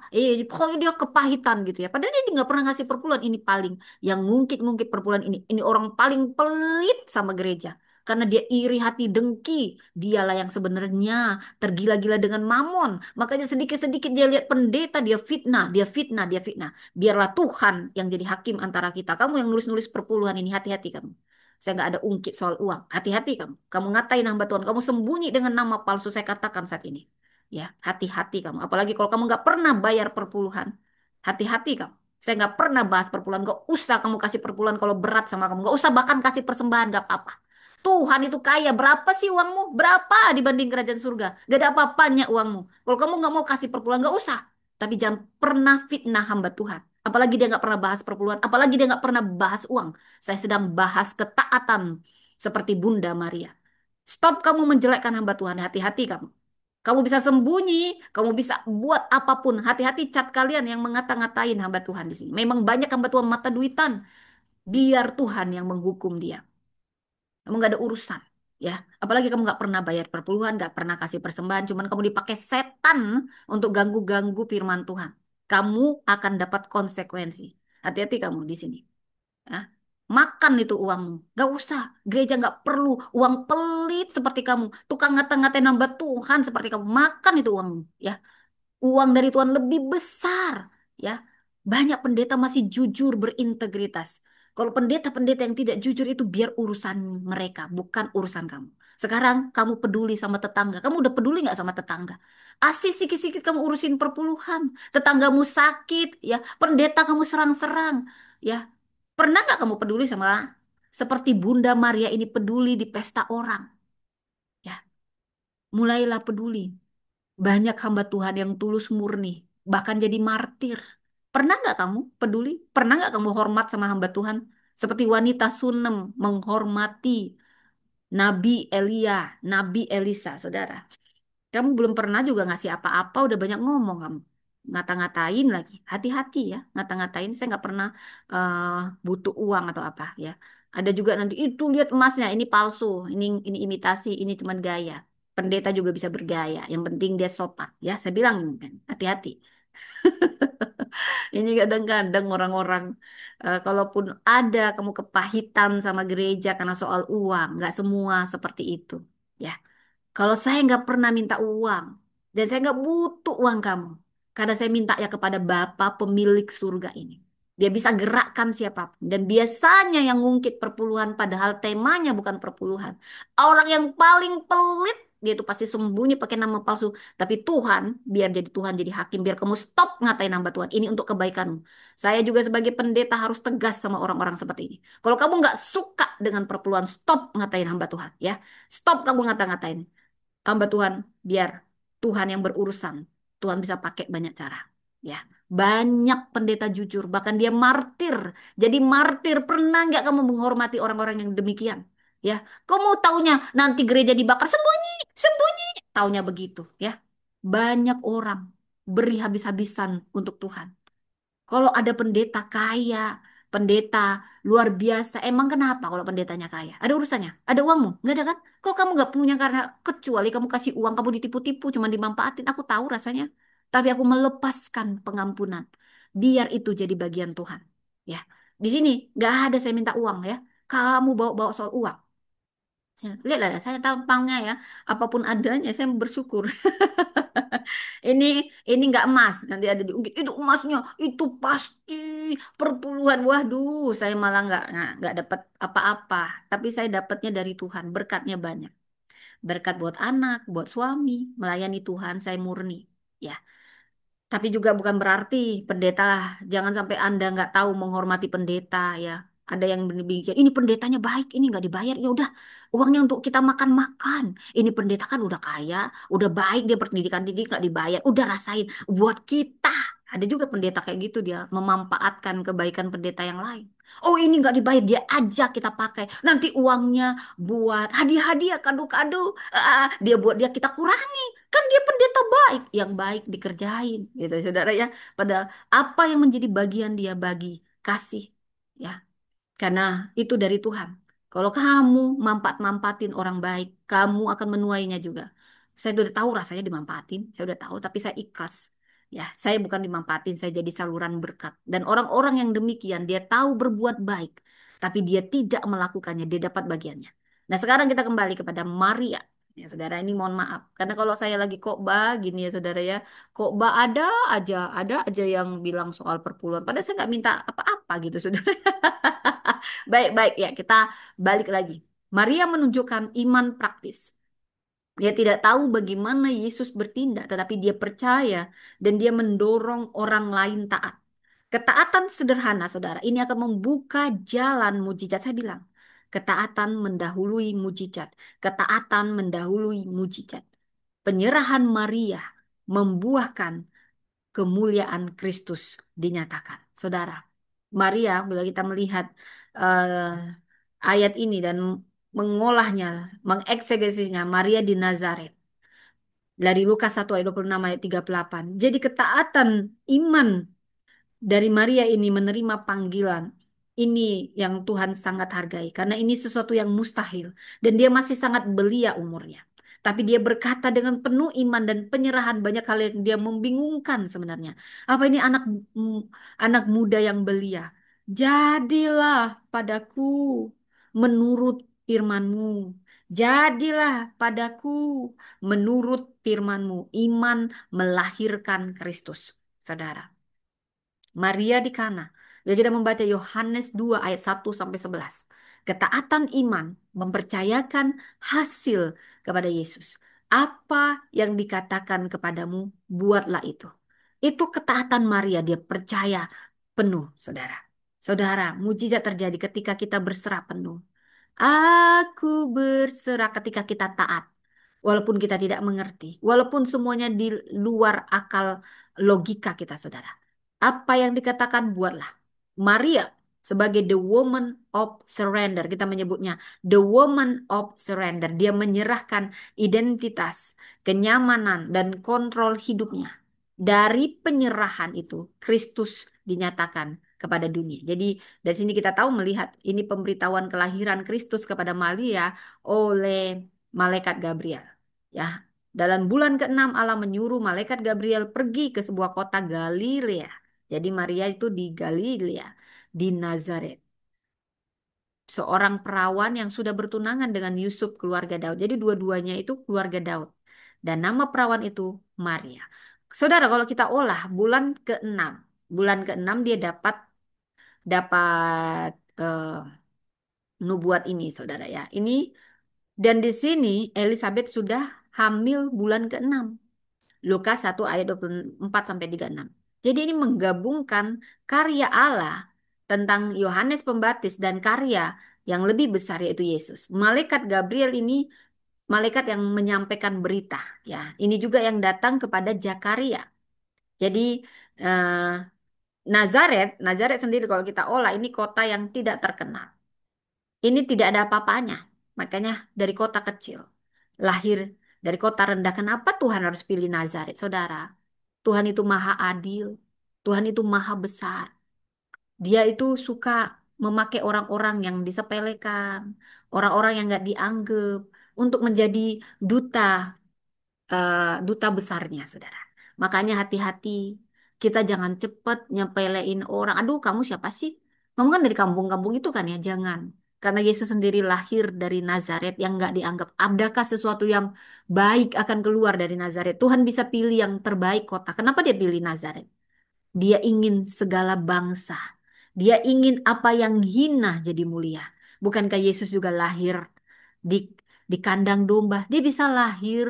Pokoknya dia kepahitan gitu ya. Padahal dia nggak pernah ngasih perpuluhan. Ini paling yang ngungkit-ngungkit perpuluhan ini. Ini orang paling pelit sama gereja. Karena dia iri hati dengki. Dialah yang sebenarnya tergila-gila dengan mamon. Makanya sedikit-sedikit dia lihat pendeta, dia fitnah, dia fitnah, dia fitnah. Biarlah Tuhan yang jadi hakim antara kita. Kamu yang nulis-nulis perpuluhan ini, hati-hati kamu. Saya nggak ada ungkit soal uang. Hati-hati kamu. Kamu ngatain hamba Tuhan. Kamu sembunyi dengan nama palsu saya katakan saat ini. Ya, hati-hati kamu. Apalagi kalau kamu nggak pernah bayar perpuluhan. Hati-hati kamu. Saya nggak pernah bahas perpuluhan. Gak usah kamu kasih perpuluhan kalau berat sama kamu. Gak usah bahkan kasih persembahan. Gak apa-apa. Tuhan itu kaya. Berapa sih uangmu? Berapa dibanding kerajaan surga? Gak ada apa-apanya uangmu. Kalau kamu nggak mau kasih perpuluhan, nggak usah. Tapi jangan pernah fitnah hamba Tuhan. Apalagi dia nggak pernah bahas perpuluhan. Apalagi dia nggak pernah bahas uang. Saya sedang bahas ketaatan. Seperti Bunda Maria. Stop kamu menjelekkan hamba Tuhan. Hati-hati kamu. Kamu bisa sembunyi, kamu bisa buat apapun. Hati-hati cat kalian yang ngata-ngatain hamba Tuhan di sini. Memang banyak hamba Tuhan mata duitan. Biar Tuhan yang menghukum dia. Kamu gak ada urusan. Ya, apalagi kamu gak pernah bayar perpuluhan, gak pernah kasih persembahan, cuman kamu dipakai setan untuk ganggu-ganggu firman Tuhan. Kamu akan dapat konsekuensi. Hati-hati kamu di sini. Ya. Makan itu uangmu. Gak usah. Gereja gak perlu uang pelit seperti kamu. Tukang ngata-ngatain hamba Tuhan seperti kamu. Makan itu uangmu. Ya, uang dari Tuhan lebih besar. Ya, banyak pendeta masih jujur berintegritas. Kalau pendeta-pendeta yang tidak jujur itu biar urusan mereka, bukan urusan kamu. Sekarang kamu peduli sama tetangga. Kamu udah peduli nggak sama tetangga? Asih sikit-sikit kamu urusin perpuluhan. Tetanggamu sakit, ya. Pendeta kamu serang-serang, ya. Pernah nggak kamu peduli sama seperti Bunda Maria ini peduli di pesta orang, ya? Mulailah peduli. Banyak hamba Tuhan yang tulus murni, bahkan jadi martir. Pernah nggak kamu peduli? Pernah nggak kamu hormat sama hamba Tuhan? Seperti wanita Sunem menghormati Nabi Elia, Nabi Elisa, saudara. Kamu belum pernah juga ngasih apa-apa, udah banyak ngomong kamu. Ngata-ngatain lagi. Hati-hati ya, ngata-ngatain. Saya nggak pernah eh, butuh uang atau apa ya. Ada juga nanti, itu lihat emasnya, ini palsu, ini imitasi, ini cuma gaya. Pendeta juga bisa bergaya. Yang penting dia sopan. Ya, saya bilang kan, hati-hati. Ini kadang-kadang orang-orang, kalaupun ada kamu kepahitan sama gereja karena soal uang, nggak semua seperti itu. Ya. Kalau saya nggak pernah minta uang dan saya nggak butuh uang kamu, karena saya minta ya kepada Bapa pemilik surga ini. Dia bisa gerakkan siapapun dan biasanya yang ngungkit perpuluhan padahal temanya bukan perpuluhan. Orang yang paling pelit dia itu pasti sembunyi pakai nama palsu. Tapi Tuhan, biar jadi Tuhan jadi hakim, biar kamu stop ngatain hamba Tuhan. Ini untuk kebaikanmu. Saya juga sebagai pendeta harus tegas sama orang-orang seperti ini. Kalau kamu nggak suka dengan perpuluhan, stop ngatain hamba Tuhan, ya. Stop kamu ngata-ngatain hamba Tuhan, biar Tuhan yang berurusan. Tuhan bisa pakai banyak cara. Ya, banyak pendeta jujur, bahkan dia martir. Jadi martir, pernah nggak kamu menghormati orang-orang yang demikian? Ya, kamu taunya nanti gereja dibakar, sembunyi, sembunyi. Taunya begitu, ya. Banyak orang beri habis-habisan untuk Tuhan. Kalau ada pendeta kaya, pendeta luar biasa, emang kenapa kalau pendetanya kaya? Ada urusannya? Ada uangmu? Nggak ada kan? Kalau kamu nggak punya karena kecuali kamu kasih uang, kamu ditipu-tipu, cuma dimanfaatin. Aku tahu rasanya. Tapi aku melepaskan pengampunan. Biar itu jadi bagian Tuhan. Ya, di sini nggak ada saya minta uang ya. Kamu bawa-bawa soal uang. Ya, lihatlah ya, saya tampangnya ya, apapun adanya saya bersyukur. Ini ini nggak emas, nanti ada diungkit itu emasnya itu pasti perpuluhan. Waduh, saya malah nggak dapat apa-apa. Tapi saya dapatnya dari Tuhan, berkatnya banyak. Berkat buat anak, buat suami, melayani Tuhan, saya murni. Ya, tapi juga bukan berarti pendeta, jangan sampai Anda nggak tahu menghormati pendeta ya. Ada yang berpikir, ini pendetanya baik, ini nggak dibayar, ya udah uangnya untuk kita makan-makan. Ini pendeta kan udah kaya, udah baik dia pendidikan tinggi nggak dibayar, udah rasain buat kita. Ada juga pendeta kayak gitu dia memanfaatkan kebaikan pendeta yang lain. Oh ini nggak dibayar, dia ajak kita pakai. Nanti uangnya buat hadiah-hadiah, kado-kado, dia buat dia kita kurangi. Kan dia pendeta baik, yang baik dikerjain, gitu saudara ya. Padahal apa yang menjadi bagian dia bagi kasih, ya. Karena itu dari Tuhan. Kalau kamu mampatin orang baik, kamu akan menuainya juga. Saya udah tahu rasanya dimanfaatin, saya udah tahu, tapi saya ikhlas. Ya, saya bukan dimanfaatin, saya jadi saluran berkat. Dan orang-orang yang demikian, dia tahu berbuat baik, tapi dia tidak melakukannya, dia dapat bagiannya. Nah, sekarang kita kembali kepada Maria. Ya, saudara, ini mohon maaf. Karena kalau saya lagi khotbah gini ya, saudara ya, khotbah ada aja yang bilang soal perpuluhan. Padahal saya nggak minta apa-apa gitu, saudara. Baik-baik ya, kita balik lagi. Maria menunjukkan iman praktis. Dia tidak tahu bagaimana Yesus bertindak, tetapi dia percaya dan dia mendorong orang lain taat. Ketaatan sederhana, saudara, ini akan membuka jalan mujizat. Saya bilang, ketaatan mendahului mujizat. Ketaatan mendahului mujizat. Penyerahan Maria membuahkan kemuliaan Kristus dinyatakan. Saudara, Maria, bila kita melihat ayat ini dan mengolahnya, mengeksegesinya, Maria di Nazaret. Dari Lukas 1 ayat 26 ayat 38. Jadi ketaatan iman dari Maria ini menerima panggilan. Ini yang Tuhan sangat hargai karena ini sesuatu yang mustahil dan dia masih sangat belia umurnya. Tapi dia berkata dengan penuh iman dan penyerahan banyak hal yang dia membingungkan sebenarnya. Apa ini anak muda yang belia? Jadilah padaku menurut firman-Mu. Jadilah padaku menurut firman-Mu. Iman melahirkan Kristus, saudara. Maria di Kana. Jadi kita membaca Yohanes 2 ayat 1 sampai 11. Ketaatan iman mempercayakan hasil kepada Yesus. Apa yang dikatakan kepadamu, buatlah itu. Itu ketaatan Maria, dia percaya penuh, saudara. Saudara, mujizat terjadi ketika kita berserah penuh. Aku berserah ketika kita taat. Walaupun kita tidak mengerti. Walaupun semuanya di luar akal logika kita, saudara. Apa yang dikatakan buatlah. Maria sebagai the woman of surrender. Kita menyebutnya the woman of surrender. Dia menyerahkan identitas, kenyamanan, dan kontrol hidupnya. Dari penyerahan itu, Kristus dinyatakan kepada dunia. Jadi dari sini kita tahu melihat ini pemberitahuan kelahiran Kristus kepada Maria oleh malaikat Gabriel. Ya, dalam bulan ke-6 Allah menyuruh malaikat Gabriel pergi ke sebuah kota Galilea. Jadi Maria itu di Galilea, di Nazaret. Seorang perawan yang sudah bertunangan dengan Yusuf keluarga Daud. Jadi dua-duanya itu keluarga Daud. Dan nama perawan itu Maria. Saudara, kalau kita olah bulan ke-6, bulan ke-6 dia dapat dapat nubuat ini, saudara ya. Ini dan di sini Elizabeth sudah hamil bulan ke-6. Lukas 1 ayat 24 sampai 36. Jadi ini menggabungkan karya Allah tentang Yohanes Pembaptis dan karya yang lebih besar yaitu Yesus. Malaikat Gabriel ini malaikat yang menyampaikan berita ya. Ini juga yang datang kepada Zakaria. Jadi eh, Nazaret sendiri kalau kita olah ini kota yang tidak terkenal. Ini tidak ada apa-apanya. Makanya dari kota kecil, lahir dari kota rendah. Kenapa Tuhan harus pilih Nazaret, saudara? Tuhan itu maha adil. Tuhan itu maha besar. Dia itu suka memakai orang-orang yang disepelekan, orang-orang yang nggak dianggap untuk menjadi duta duta besarnya, saudara. Makanya hati-hati. Kita jangan cepat nyepelein orang. Aduh, kamu siapa sih? Kamu kan dari kampung-kampung itu kan ya? Jangan. Karena Yesus sendiri lahir dari Nazaret yang nggak dianggap. Adakah sesuatu yang baik akan keluar dari Nazaret? Tuhan bisa pilih yang terbaik kota. Kenapa dia pilih Nazaret? Dia ingin segala bangsa. Dia ingin apa yang hina jadi mulia. Bukankah Yesus juga lahir di di kandang domba? Dia bisa lahir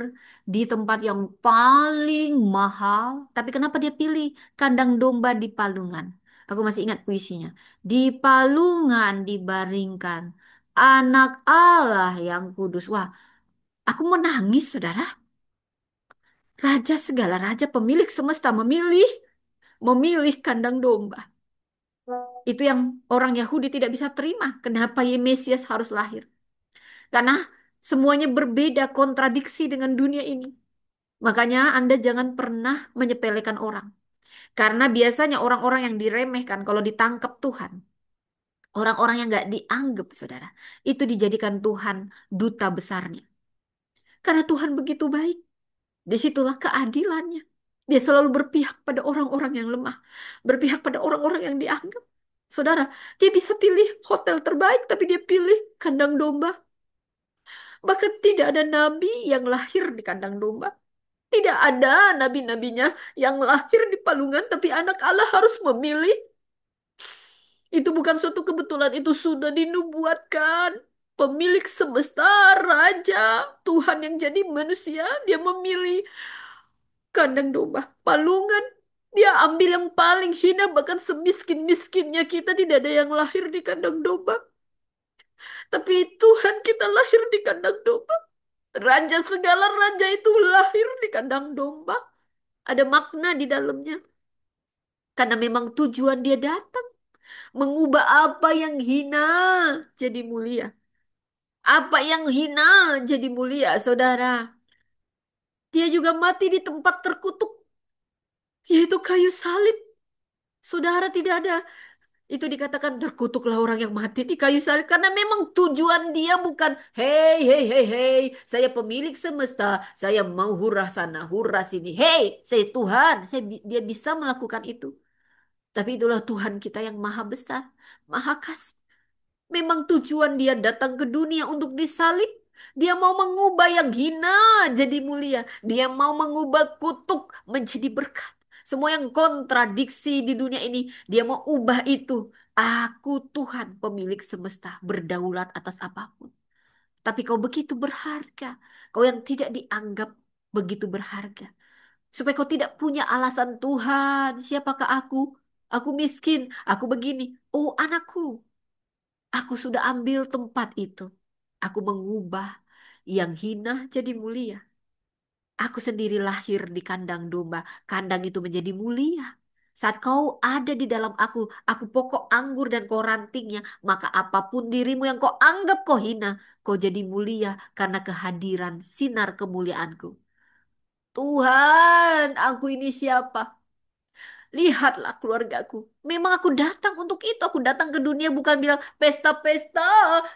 di tempat yang paling mahal. Tapi kenapa dia pilih kandang domba di Palungan? Aku masih ingat puisinya. Di Palungan dibaringkan anak Allah yang kudus. Wah, aku mau nangis, saudara. Raja segala raja, pemilik semesta memilih kandang domba. Itu yang orang Yahudi tidak bisa terima. Kenapa Mesias harus lahir? Karena semuanya berbeda, kontradiksi dengan dunia ini. Makanya Anda jangan pernah menyepelekan orang. Karena biasanya orang-orang yang diremehkan kalau ditangkap Tuhan, orang-orang yang nggak dianggap, saudara, itu dijadikan Tuhan duta besarnya. Karena Tuhan begitu baik. Disitulah keadilannya. Dia selalu berpihak pada orang-orang yang lemah, berpihak pada orang-orang yang dianggap. Saudara, dia bisa pilih hotel terbaik, tapi dia pilih kandang domba. Bahkan tidak ada nabi yang lahir di kandang domba. Tidak ada nabi-nabinya yang lahir di palungan, tapi anak Allah harus memilih. Itu bukan suatu kebetulan, itu sudah dinubuatkan. Pemilik semesta, Raja, Tuhan yang jadi manusia, dia memilih kandang domba, palungan. Dia ambil yang paling hina, bahkan semiskin-miskinnya kita tidak ada yang lahir di kandang domba. Tapi Tuhan kita lahir di kandang domba. Raja segala raja itu lahir di kandang domba. Ada makna di dalamnya. Karena memang tujuan dia datang. Mengubah apa yang hina jadi mulia. Apa yang hina jadi mulia, saudara. Dia juga mati di tempat terkutuk, yaitu kayu salib. Saudara, tidak ada. Itu dikatakan terkutuklah orang yang mati di kayu salib karena memang tujuan dia bukan hey hey hey hey saya pemilik semesta, saya mau hurah sana hurah sini. Hey, saya Tuhan, dia bisa melakukan itu. Tapi itulah Tuhan kita yang maha besar, maha kasih. Memang tujuan dia datang ke dunia untuk disalib. Dia mau mengubah yang hina jadi mulia. Dia mau mengubah kutuk menjadi berkat. Semua yang kontradiksi di dunia ini, dia mau ubah itu. Aku Tuhan, pemilik semesta, berdaulat atas apapun. Tapi kau begitu berharga. Kau yang tidak dianggap begitu berharga. Supaya kau tidak punya alasan Tuhan, siapakah aku? Aku miskin, aku begini. Oh anakku, aku sudah ambil tempat itu. Aku mengubah yang hina jadi mulia. Aku sendiri lahir di kandang domba. Kandang itu menjadi mulia. Saat kau ada di dalam aku pokok anggur dan kau rantingnya, maka apapun dirimu yang kau anggap kau hina, kau jadi mulia karena kehadiran sinar kemuliaanku. Tuhan, aku ini siapa? Lihatlah keluargaku. Memang aku datang untuk itu. Aku datang ke dunia bukan bilang pesta-pesta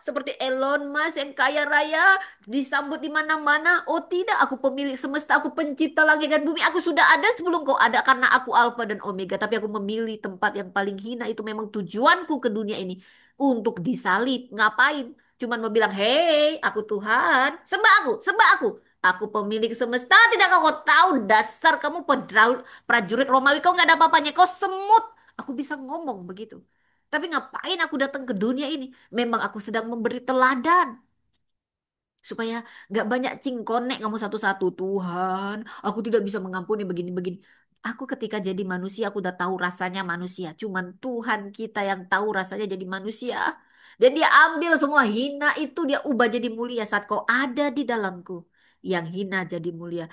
seperti Elon Musk yang kaya raya disambut di mana-mana. Oh tidak, aku pemilik semesta, aku pencipta langit dan bumi. Aku sudah ada sebelum kau ada karena aku Alfa dan Omega. Tapi aku memilih tempat yang paling hina itu memang tujuanku ke dunia ini untuk disalib. Ngapain? Cuman mau bilang, hei, aku Tuhan, sembah aku, sembah aku. Aku pemilik semesta, tidak kau tahu dasar kamu prajurit Romawi kau nggak ada apa-apanya. Kau semut. Aku bisa ngomong begitu. Tapi ngapain aku datang ke dunia ini? Memang aku sedang memberi teladan. Supaya nggak banyak cingkonek kamu satu-satu. Tuhan, aku tidak bisa mengampuni begini-begini. Aku ketika jadi manusia, aku udah tahu rasanya manusia. Cuman Tuhan kita yang tahu rasanya jadi manusia. Dan dia ambil semua hina itu, dia ubah jadi mulia saat kau ada di dalamku. Yang hina jadi mulia.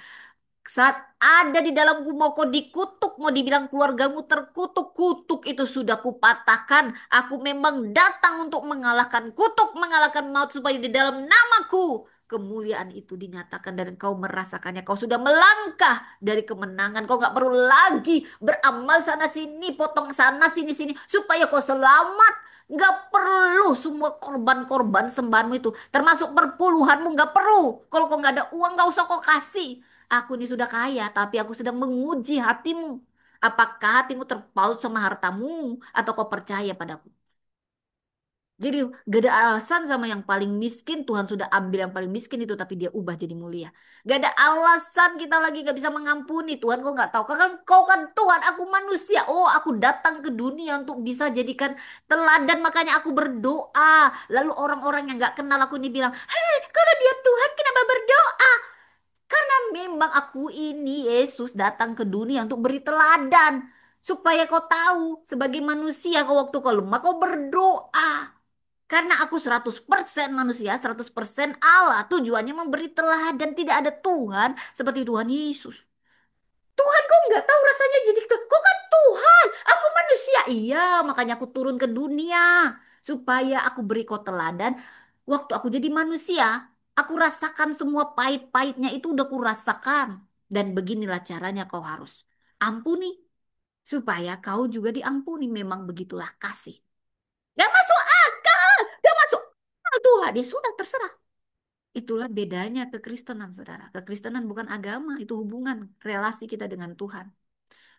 Saat ada di dalamku mau kau dikutuk, mau dibilang keluargamu terkutuk, kutuk itu sudah kupatahkan. Aku memang datang untuk mengalahkan kutuk, mengalahkan maut supaya di dalam namaku kemuliaan itu dinyatakan dan kau merasakannya. Kau sudah melangkah dari kemenangan. Kau nggak perlu lagi beramal sana sini, potong sana sini sini supaya kau selamat. Nggak perlu semua korban-korban sembahanmu itu, termasuk perpuluhanmu nggak perlu. Kalau kau nggak ada uang, nggak usah kau kasih. Aku ini sudah kaya, tapi aku sedang menguji hatimu. Apakah hatimu terpaut sama hartamu atau kau percaya padaku? Jadi gak ada alasan sama yang paling miskin. Tuhan sudah ambil yang paling miskin itu tapi dia ubah jadi mulia. Gak ada alasan kita lagi gak bisa mengampuni. Tuhan kau gak tahu. Kau kan Tuhan, aku manusia. Oh aku datang ke dunia untuk bisa jadikan teladan. Makanya aku berdoa. Lalu orang-orang yang gak kenal aku ini bilang, hei kalau dia Tuhan kenapa berdoa? Karena memang aku ini Yesus datang ke dunia untuk beri teladan. Supaya kau tahu sebagai manusia kau waktu kau lemah kau berdoa. Karena aku 100% manusia, 100% Allah. Tujuannya memberi teladan. Tidak ada Tuhan seperti Tuhan Yesus. Tuhan kok nggak tahu rasanya jadi Tuhan. Kok kan Tuhan, aku manusia. Iya, makanya aku turun ke dunia. Supaya aku beri kau teladan. Waktu aku jadi manusia, aku rasakan semua pahit-pahitnya itu udah aku rasakan. Dan beginilah caranya kau harus ampuni. Supaya kau juga diampuni. Memang begitulah kasih. Gak masuk akal. Gak masuk akal Tuhan. Ya sudah terserah. Itulah bedanya kekristenan, saudara. Kekristenan bukan agama, itu hubungan relasi kita dengan Tuhan.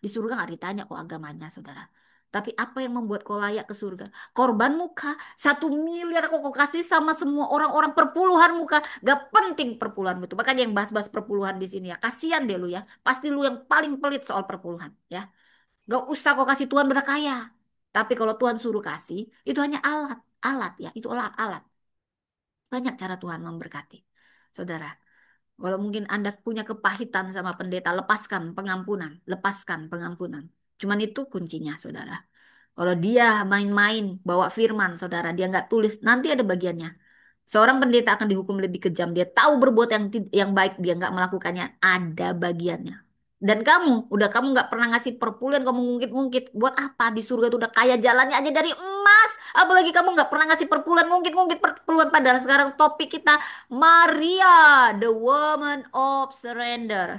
Di surga nggak ditanya kok agamanya, saudara. Tapi apa yang membuat kau layak ke surga? Korban muka, 1 miliar kok kau kasih sama semua orang-orang perpuluhan muka. Gak penting perpuluhan itu. Makanya yang bahas-bahas perpuluhan di sini ya. Kasihan deh lu ya. Pasti lu yang paling pelit soal perpuluhan ya. Gak usah kau kasih Tuhan udah kaya. Tapi kalau Tuhan suruh kasih, itu hanya alat. Alat ya, itu alat. Banyak cara Tuhan memberkati. Saudara, kalau mungkin Anda punya kepahitan sama pendeta, lepaskan pengampunan. Lepaskan pengampunan. Cuman itu kuncinya, saudara. Kalau dia main-main bawa firman, saudara, dia nggak tulis, nanti ada bagiannya. Seorang pendeta akan dihukum lebih kejam. Dia tahu berbuat yang baik, dia nggak melakukannya. Ada bagiannya. Dan kamu nggak pernah ngasih perpuluhan, kamu ngungkit-ngungkit. Buat apa? Di surga itu udah kaya jalannya aja dari emas. Apalagi kamu nggak pernah ngasih perpuluhan, ngungkit-ngungkit perpuluhan. Padahal sekarang topik kita Maria, the woman of surrender.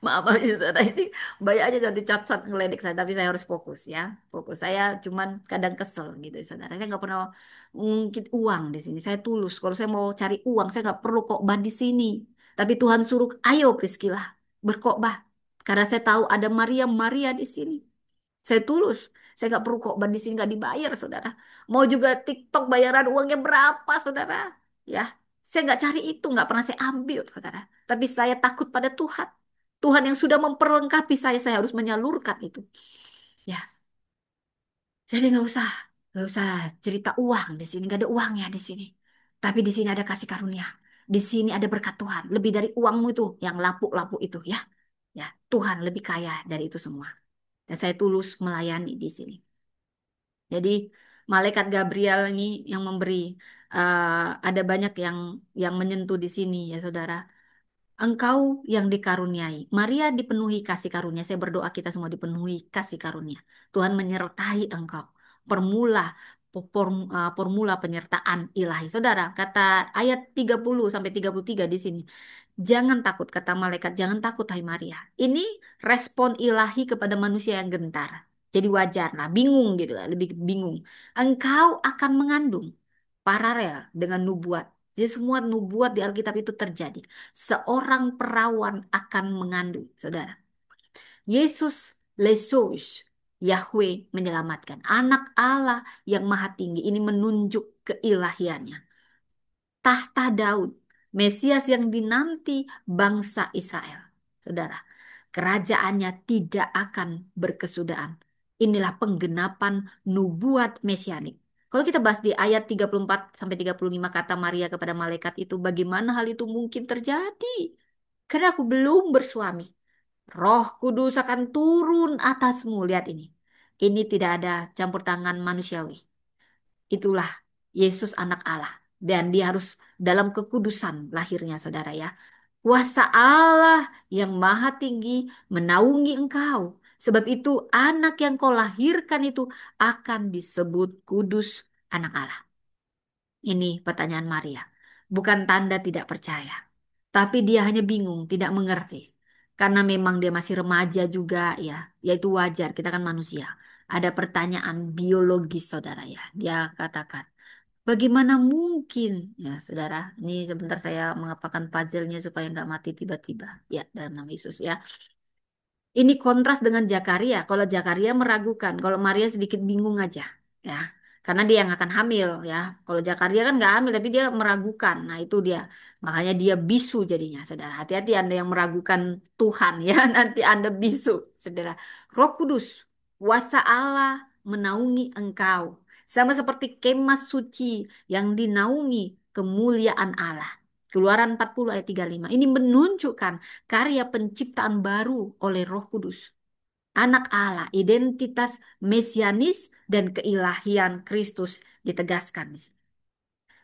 Maaf aja saudara ini banyak aja nanti cat-cat ngeledek saya tapi saya harus fokus ya. Fokus saya cuman kadang kesel gitu saudara. Saya nggak pernah ngungkit uang di sini. Saya tulus. Kalau saya mau cari uang saya nggak perlu khotbah di sini. Tapi Tuhan suruh ayo Priscilla berkhotbah. Karena saya tahu ada Maria di sini. Saya tulus. Saya nggak perlu khotbah di sini nggak dibayar saudara. Mau juga TikTok bayaran uangnya berapa saudara? Ya, saya nggak cari itu nggak pernah saya ambil saudara. Tapi saya takut pada Tuhan. Tuhan yang sudah memperlengkapi saya harus menyalurkan itu. Ya, jadi nggak usah cerita uang di sini, nggak ada uangnya di sini. Tapi di sini ada kasih karunia. Di sini ada berkat Tuhan, lebih dari uangmu itu, yang lapuk-lapuk itu ya. Ya, Tuhan lebih kaya dari itu semua. Dan saya tulus melayani di sini. Jadi malaikat Gabriel ini yang memberi, ada banyak yang menyentuh di sini ya saudara. Engkau yang dikaruniai. Maria dipenuhi kasih karunia. Saya berdoa kita semua dipenuhi kasih karunia. Tuhan menyertai engkau. Permula formula penyertaan ilahi. Saudara, kata ayat 30 sampai 33 di sini. Jangan takut, kata malaikat, jangan takut hai Maria. Ini respon ilahi kepada manusia yang gentar. Jadi wajar lah, bingung gitu lah, lebih bingung. Engkau akan mengandung paralel dengan nubuat. Jadi semua nubuat di Alkitab itu terjadi. Seorang perawan akan mengandung, saudara. Yesus Lesus, Yahweh menyelamatkan. Anak Allah yang maha tinggi ini menunjuk keilahiannya. Tahta Daud, Mesias yang dinanti bangsa Israel. Saudara, kerajaannya tidak akan berkesudahan. Inilah penggenapan nubuat mesianik. Kalau kita bahas di ayat 34 sampai 35 kata Maria kepada malaikat itu, bagaimana hal itu mungkin terjadi? Karena aku belum bersuami. Roh Kudus akan turun atasmu. Lihat ini. Ini tidak ada campur tangan manusiawi. Itulah Yesus anak Allah. Dan dia harus dalam kekudusan lahirnya saudara ya. Kuasa Allah yang maha tinggi menaungi engkau. Sebab itu anak yang kau lahirkan itu akan disebut kudus anak Allah. Ini pertanyaan Maria. Bukan tanda tidak percaya. Tapi dia hanya bingung, tidak mengerti. Karena memang dia masih remaja juga ya. Yaitu wajar, kita kan manusia. Ada pertanyaan biologis saudara ya. Dia katakan, bagaimana mungkin? Ya saudara, ini sebentar saya mengapakan puzzle-nya supaya nggak mati tiba-tiba. Ya, dalam nama Yesus ya. Ini kontras dengan Zakaria. Kalau Zakaria meragukan, kalau Maria sedikit bingung aja, ya. Karena dia yang akan hamil, ya. Kalau Zakaria kan nggak hamil, tapi dia meragukan. Nah, itu dia. Makanya dia bisu jadinya, saudara. Hati-hati Anda yang meragukan Tuhan, ya. Nanti Anda bisu, saudara. Roh Kudus, kuasa Allah menaungi engkau. Sama seperti kemah suci yang dinaungi kemuliaan Allah. Keluaran 40 ayat 35. Ini menunjukkan karya penciptaan baru oleh Roh Kudus. Anak Allah, identitas mesianis dan keilahian Kristus ditegaskan di sini.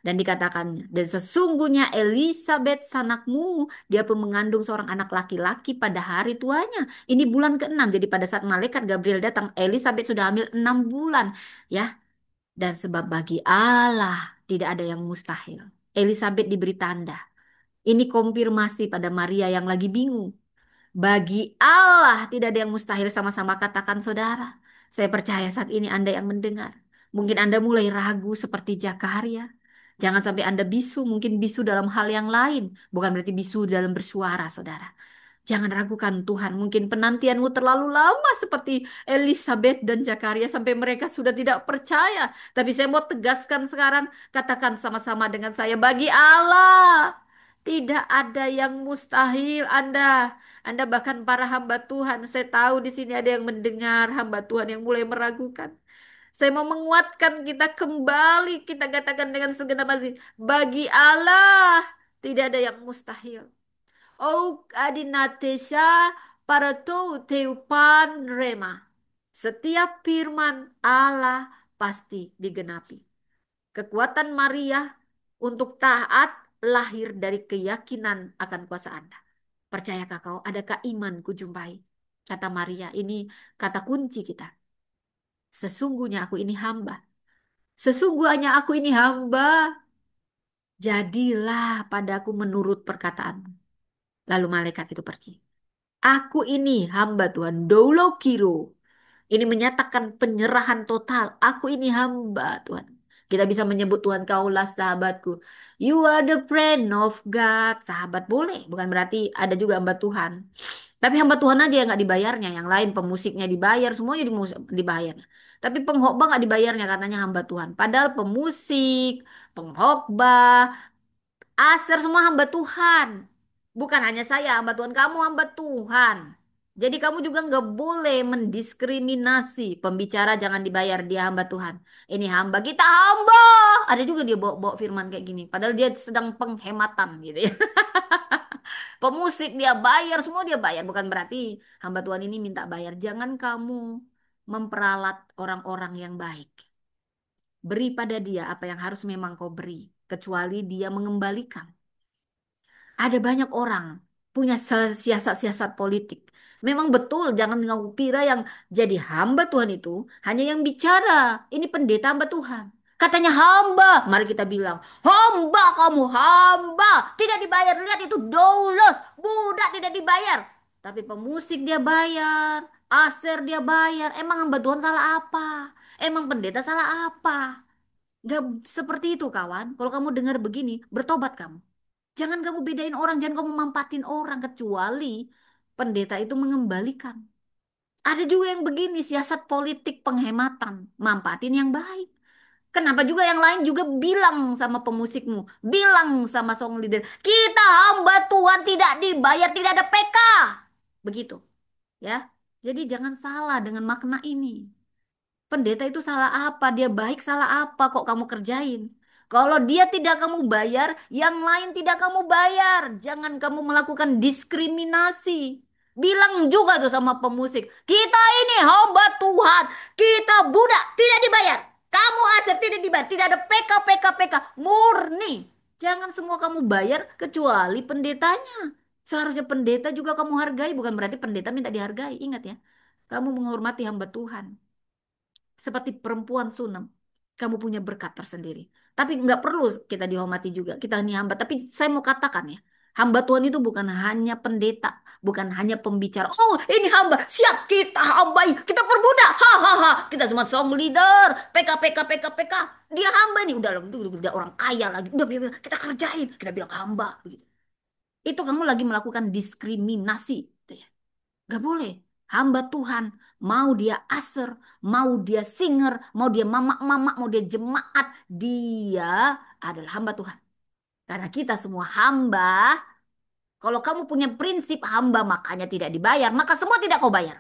Dan dikatakan, dan sesungguhnya Elizabeth sanakmu, dia pun mengandung seorang anak laki-laki pada hari tuanya. Ini bulan ke-6, jadi pada saat malaikat Gabriel datang, Elizabeth sudah hamil 6 bulan. Ya, dan sebab bagi Allah tidak ada yang mustahil. Elizabeth diberi tanda. Ini konfirmasi pada Maria yang lagi bingung. Bagi Allah tidak ada yang mustahil, sama-sama katakan saudara. Saya percaya saat ini Anda yang mendengar. Mungkin Anda mulai ragu seperti Zakaria. Jangan sampai Anda bisu, mungkin bisu dalam hal yang lain. Bukan berarti bisu dalam bersuara, saudara. Jangan ragukan Tuhan. Mungkin penantianmu terlalu lama seperti Elizabeth dan Zakaria sampai mereka sudah tidak percaya. Tapi saya mau tegaskan sekarang, katakan sama-sama dengan saya, bagi Allah tidak ada yang mustahil. Anda bahkan para hamba Tuhan, saya tahu di sini ada yang mendengar hamba Tuhan yang mulai meragukan. Saya mau menguatkan kita kembali, kita katakan dengan segenap hati, bagi Allah tidak ada yang mustahil. Oh adinatesha paratou teupan rema. Setiap firman Allah pasti digenapi. Kekuatan Maria untuk taat lahir dari keyakinan akan kuasa Anda. Percayakah kau? Adakah iman kujumpai? Kata Maria, ini kata kunci kita. Sesungguhnya aku ini hamba. Sesungguhnya aku ini hamba. Jadilah padaku menurut perkataanmu. Lalu malaikat itu pergi. Aku ini hamba Tuhan. Doulo kiro. Ini menyatakan penyerahan total. Aku ini hamba Tuhan. Kita bisa menyebut Tuhan kaulah sahabatku. You are the friend of God. Sahabat boleh. Bukan berarti ada juga hamba Tuhan. Tapi hamba Tuhan aja yang nggak dibayarnya. Yang lain pemusiknya dibayar. Semuanya dibayar. Tapi pengkhotbah nggak dibayarnya katanya hamba Tuhan. Padahal pemusik, pengkhotbah, aser semua hamba Tuhan. Bukan hanya saya hamba Tuhan, kamu hamba Tuhan. Jadi kamu juga nggak boleh mendiskriminasi. Pembicara jangan dibayar, dia hamba Tuhan. Ini hamba, kita hamba. Ada juga dia bawa firman kayak gini. Padahal dia sedang penghematan gitu ya. Pemusik dia bayar, semua dia bayar. Bukan berarti hamba Tuhan ini minta bayar. Jangan kamu memperalat orang-orang yang baik. Beri pada dia apa yang harus memang kau beri. Kecuali dia mengembalikan. Ada banyak orang punya siasat-siasat politik. Memang betul, jangan kamu kira yang jadi hamba Tuhan itu hanya yang bicara. Ini pendeta hamba Tuhan. Katanya hamba, mari kita bilang, hamba kamu, hamba. Tidak dibayar, lihat itu doulos, budak tidak dibayar. Tapi pemusik dia bayar, aser dia bayar. Emang hamba Tuhan salah apa? Emang pendeta salah apa? Gak seperti itu kawan. Kalau kamu dengar begini, bertobat kamu. Jangan kamu bedain orang, jangan kamu mampatin orang kecuali pendeta itu mengembalikan. Ada juga yang begini, siasat politik penghematan, mampatin yang baik. Kenapa juga yang lain juga bilang sama pemusikmu, bilang sama song leader, kita hamba Tuhan tidak dibayar, tidak ada PK. Begitu, ya. Jadi jangan salah dengan makna ini. Pendeta itu salah apa? Dia baik salah apa kok kamu kerjain? Kalau dia tidak kamu bayar, yang lain tidak kamu bayar. Jangan kamu melakukan diskriminasi. Bilang juga tuh sama pemusik, kita ini hamba Tuhan, kita budak tidak dibayar. Kamu aset tidak dibayar, tidak ada PK PK PK, murni. Jangan semua kamu bayar kecuali pendetanya. Seharusnya pendeta juga kamu hargai, bukan berarti pendeta minta dihargai. Ingat ya, kamu menghormati hamba Tuhan seperti perempuan Sunem. Kamu punya berkat tersendiri. Tapi nggak perlu kita dihormati juga. Kita ini hamba. Tapi saya mau katakan ya. Hamba Tuhan itu bukan hanya pendeta. Bukan hanya pembicara. Oh ini hamba. Siap kita hambai. Kita perbudak. Hahaha. Kita semua song leader. PK, PK, PK, PK. Dia hamba nih. Udah orang kaya lagi. Udah kita kerjain. Kita bilang hamba. Begitu. Itu kamu lagi melakukan diskriminasi. Gitu ya. Gak boleh. Hamba Tuhan, mau dia aser, mau dia singer, mau dia mamak-mamak, mau dia jemaat, dia adalah hamba Tuhan. Karena kita semua hamba. Kalau kamu punya prinsip hamba makanya tidak dibayar, maka semua tidak kau bayar.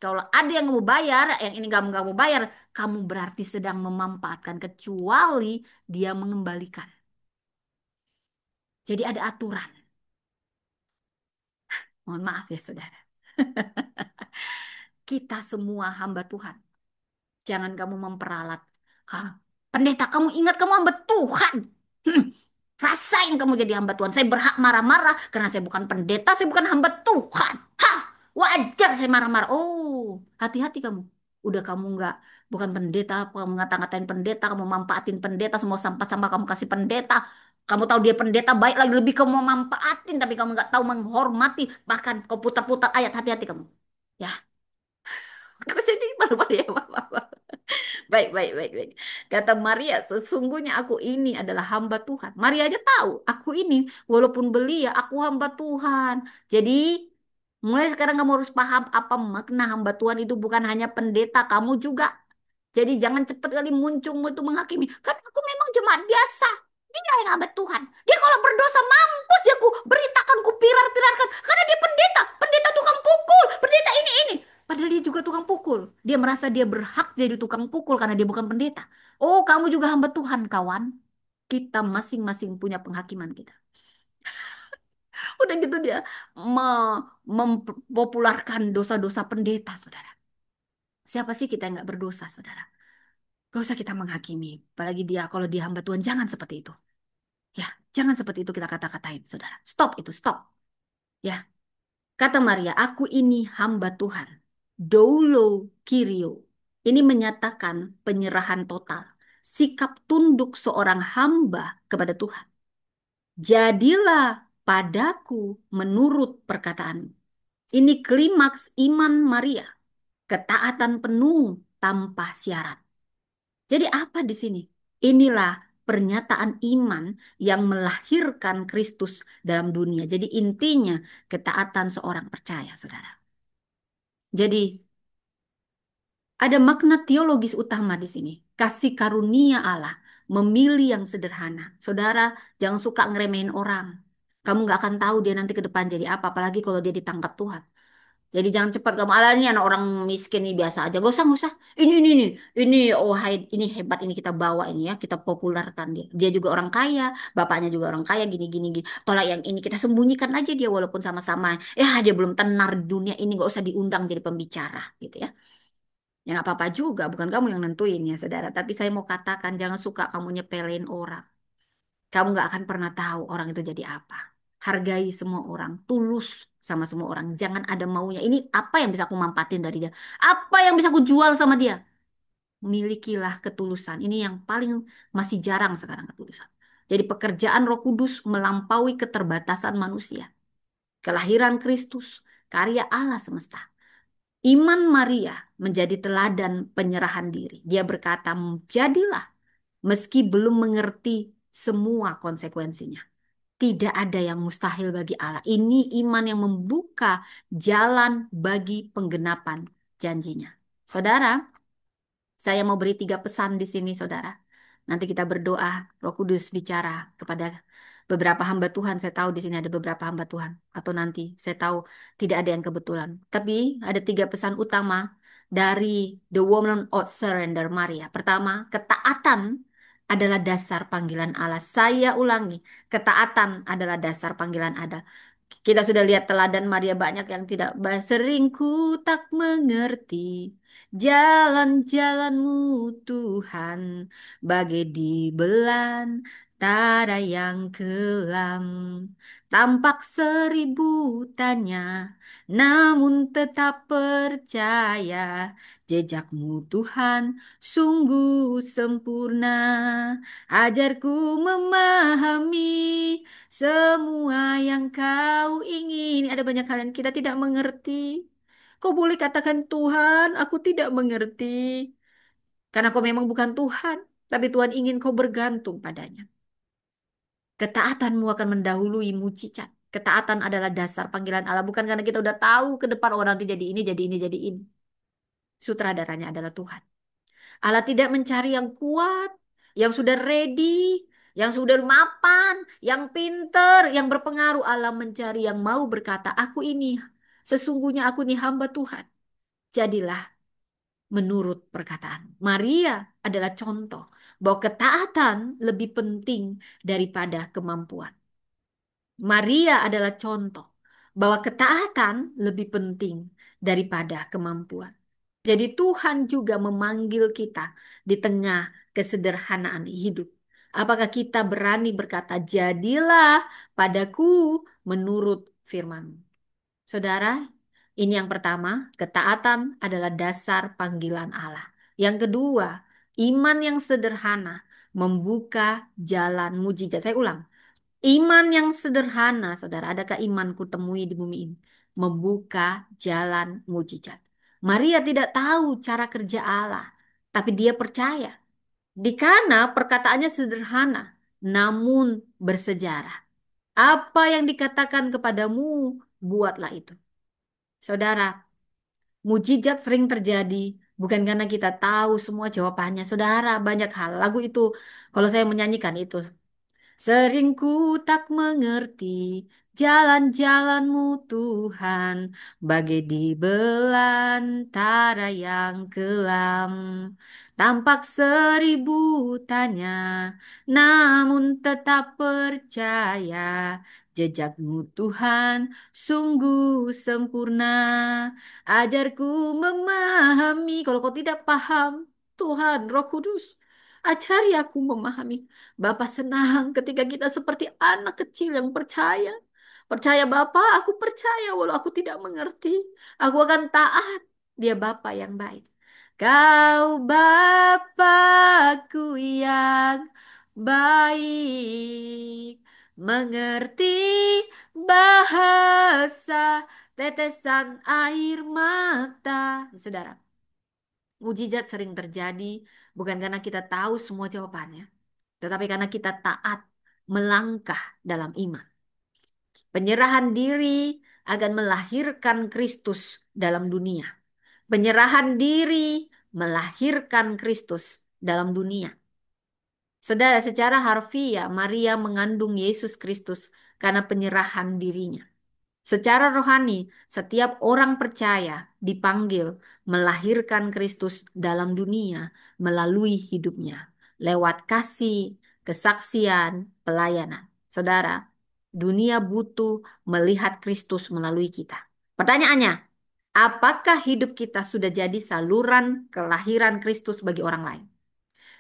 Kalau ada yang kamu bayar, yang ini kamu bayar, kamu berarti sedang memanfaatkan kecuali dia mengembalikan. Jadi ada aturan. Mohon maaf ya saudara. Kita semua hamba Tuhan. Jangan kamu memperalat. Kang, pendeta kamu ingat kamu hamba Tuhan. Hmm, rasain kamu jadi hamba Tuhan. Saya berhak marah-marah karena saya bukan pendeta, saya bukan hamba Tuhan. Hah, wajar saya marah-marah. Oh, hati-hati kamu. Udah kamu nggak bukan pendeta, kamu ngata-ngatain pendeta, kamu manfaatin pendeta, semua sampah-sampah kamu kasih pendeta. Kamu tahu dia pendeta baik lagi lebih kamu manfaatin, tapi kamu nggak tahu menghormati. Bahkan kau putar-putar ayat hati-hati kamu. Ya, kau jadi malu-malu ya, Bapak. Baik, baik, baik, baik. Kata Maria, sesungguhnya aku ini adalah hamba Tuhan. Maria aja tahu, aku ini, walaupun belia, aku hamba Tuhan. Jadi, mulai sekarang kamu harus paham apa makna hamba Tuhan itu bukan hanya pendeta, kamu juga. Jadi jangan cepat kali muncung itu menghakimi. Kan aku memang jemaat biasa. Dia yang hamba Tuhan. Dia kalau berdosa mampus dia ku beritakan, ku pirar-pirarkan. Karena dia pendeta. Pendeta tukang pukul. Pendeta ini. Padahal dia juga tukang pukul. Dia merasa dia berhak jadi tukang pukul karena dia bukan pendeta. Oh, kamu juga hamba Tuhan, kawan. Kita masing-masing punya penghakiman kita. Udah gitu dia mempopularkan dosa-dosa pendeta, saudara. Siapa sih kita yang nggak berdosa, saudara? Gak usah kita menghakimi. Apalagi dia, kalau dia hamba Tuhan, jangan seperti itu. Ya, jangan seperti itu kita kata-katain, saudara. Stop itu, stop. Ya, kata Maria, aku ini hamba Tuhan. Doulo Kyrio. Ini menyatakan penyerahan total. Sikap tunduk seorang hamba kepada Tuhan. Jadilah padaku menurut perkataanmu. Ini klimaks iman Maria. Ketaatan penuh tanpa syarat. Jadi apa di sini? Inilah pernyataan iman yang melahirkan Kristus dalam dunia. Jadi intinya ketaatan seorang percaya, saudara. Jadi ada makna teologis utama di sini. Kasih karunia Allah memilih yang sederhana. Saudara, jangan suka ngeremehin orang. Kamu nggak akan tahu dia nanti ke depan jadi apa, apalagi kalau dia ditangkap Tuhan. Jadi jangan cepat kamu ala ini anak orang miskin ini biasa aja. Gak usah. Ini oh hai, ini hebat ini kita bawa ini ya, kita populerkan dia. Dia juga orang kaya, bapaknya juga orang kaya gini. Kalau yang ini kita sembunyikan aja dia walaupun sama-sama ya dia belum tenar di dunia ini gak usah diundang jadi pembicara gitu ya. Ya nggak apa-apa juga, bukan kamu yang nentuin ya saudara. Tapi saya mau katakan jangan suka kamu nyepelin orang. Kamu nggak akan pernah tahu orang itu jadi apa. Hargai semua orang, tulus sama semua orang. Jangan ada maunya. Ini apa yang bisa aku mampatin dari dia? Apa yang bisa aku jual sama dia? Milikilah ketulusan. Ini yang paling masih jarang sekarang ketulusan. Jadi pekerjaan Roh Kudus melampaui keterbatasan manusia. Kelahiran Kristus, karya Allah semesta. Iman Maria menjadi teladan penyerahan diri. Dia berkata, jadilah meski belum mengerti semua konsekuensinya. Tidak ada yang mustahil bagi Allah. Ini iman yang membuka jalan bagi penggenapan janjinya. Saudara, saya mau beri 3 pesan di sini, saudara. Nanti kita berdoa, Roh Kudus bicara kepada beberapa hamba Tuhan. Saya tahu di sini ada beberapa hamba Tuhan. Atau nanti, saya tahu tidak ada yang kebetulan. Tapi ada 3 pesan utama dari The Woman of Surrender Maria. Pertama, ketaatan adalah dasar panggilan Allah. Saya ulangi, ketaatan adalah dasar panggilan Allah. Kita sudah lihat teladan Maria banyak yang tidak baik. Seringku tak mengerti jalan-jalanmu Tuhan, bagai di belantara yang kelam. Tampak 1.000 tanya, namun tetap percaya jejakmu Tuhan sungguh sempurna. Ajarku memahami semua yang kau ingin. Ada banyak hal yang kita tidak mengerti. Kau boleh katakan Tuhan, aku tidak mengerti. Karena kau memang bukan Tuhan. Tapi Tuhan ingin kau bergantung padanya. Ketaatanmu akan mendahului mujizat. Ketaatan adalah dasar panggilan Allah. Bukan karena kita udah tahu ke depan orang nanti jadi ini, jadi ini, jadi ini. Sutradaranya adalah Tuhan. Allah tidak mencari yang kuat, yang sudah ready, yang sudah mapan, yang pinter, yang berpengaruh. Allah mencari yang mau berkata, aku ini, sesungguhnya aku ini hamba Tuhan. Jadilah menurut perkataan. Maria adalah contoh bahwa ketaatan lebih penting daripada kemampuan. Maria adalah contoh bahwa ketaatan lebih penting daripada kemampuan. Jadi Tuhan juga memanggil kita di tengah kesederhanaan hidup. Apakah kita berani berkata, jadilah padaku menurut firman? Saudara, ini yang pertama, ketaatan adalah dasar panggilan Allah. Yang kedua, iman yang sederhana membuka jalan mujizat. Saya ulang, iman yang sederhana, saudara, adakah imanku temui di bumi ini? Membuka jalan mujizat. Maria tidak tahu cara kerja Allah, tapi dia percaya. Di kana perkataannya sederhana, namun bersejarah. Apa yang dikatakan kepadamu, buatlah itu. Saudara, mujizat sering terjadi bukan karena kita tahu semua jawabannya. Saudara, banyak hal. Lagu itu, kalau saya menyanyikan itu, sering ku tak mengerti jalan-jalanmu Tuhan, bagai di belantara yang kelam. Tampak 1.000 tanya, namun tetap percaya jejakmu Tuhan sungguh sempurna. Ajarku memahami, kalau kau tidak paham, Tuhan, Roh Kudus, ajari aku memahami. Bapak senang ketika kita seperti anak kecil yang percaya. Percaya Bapak, aku percaya walau aku tidak mengerti. Aku akan taat. Dia Bapak yang baik. Kau Bapakku yang baik. Mengerti bahasa tetesan air mata. Saudara, mujizat sering terjadi bukan karena kita tahu semua jawabannya, tetapi karena kita taat melangkah dalam iman. Penyerahan diri akan melahirkan Kristus dalam dunia. Penyerahan diri melahirkan Kristus dalam dunia. Saudara, secara harfiah Maria mengandung Yesus Kristus karena penyerahan dirinya. Secara rohani, setiap orang percaya dipanggil melahirkan Kristus dalam dunia melalui hidupnya, lewat kasih, kesaksian, pelayanan. Saudara, dunia butuh melihat Kristus melalui kita. Pertanyaannya, apakah hidup kita sudah jadi saluran kelahiran Kristus bagi orang lain?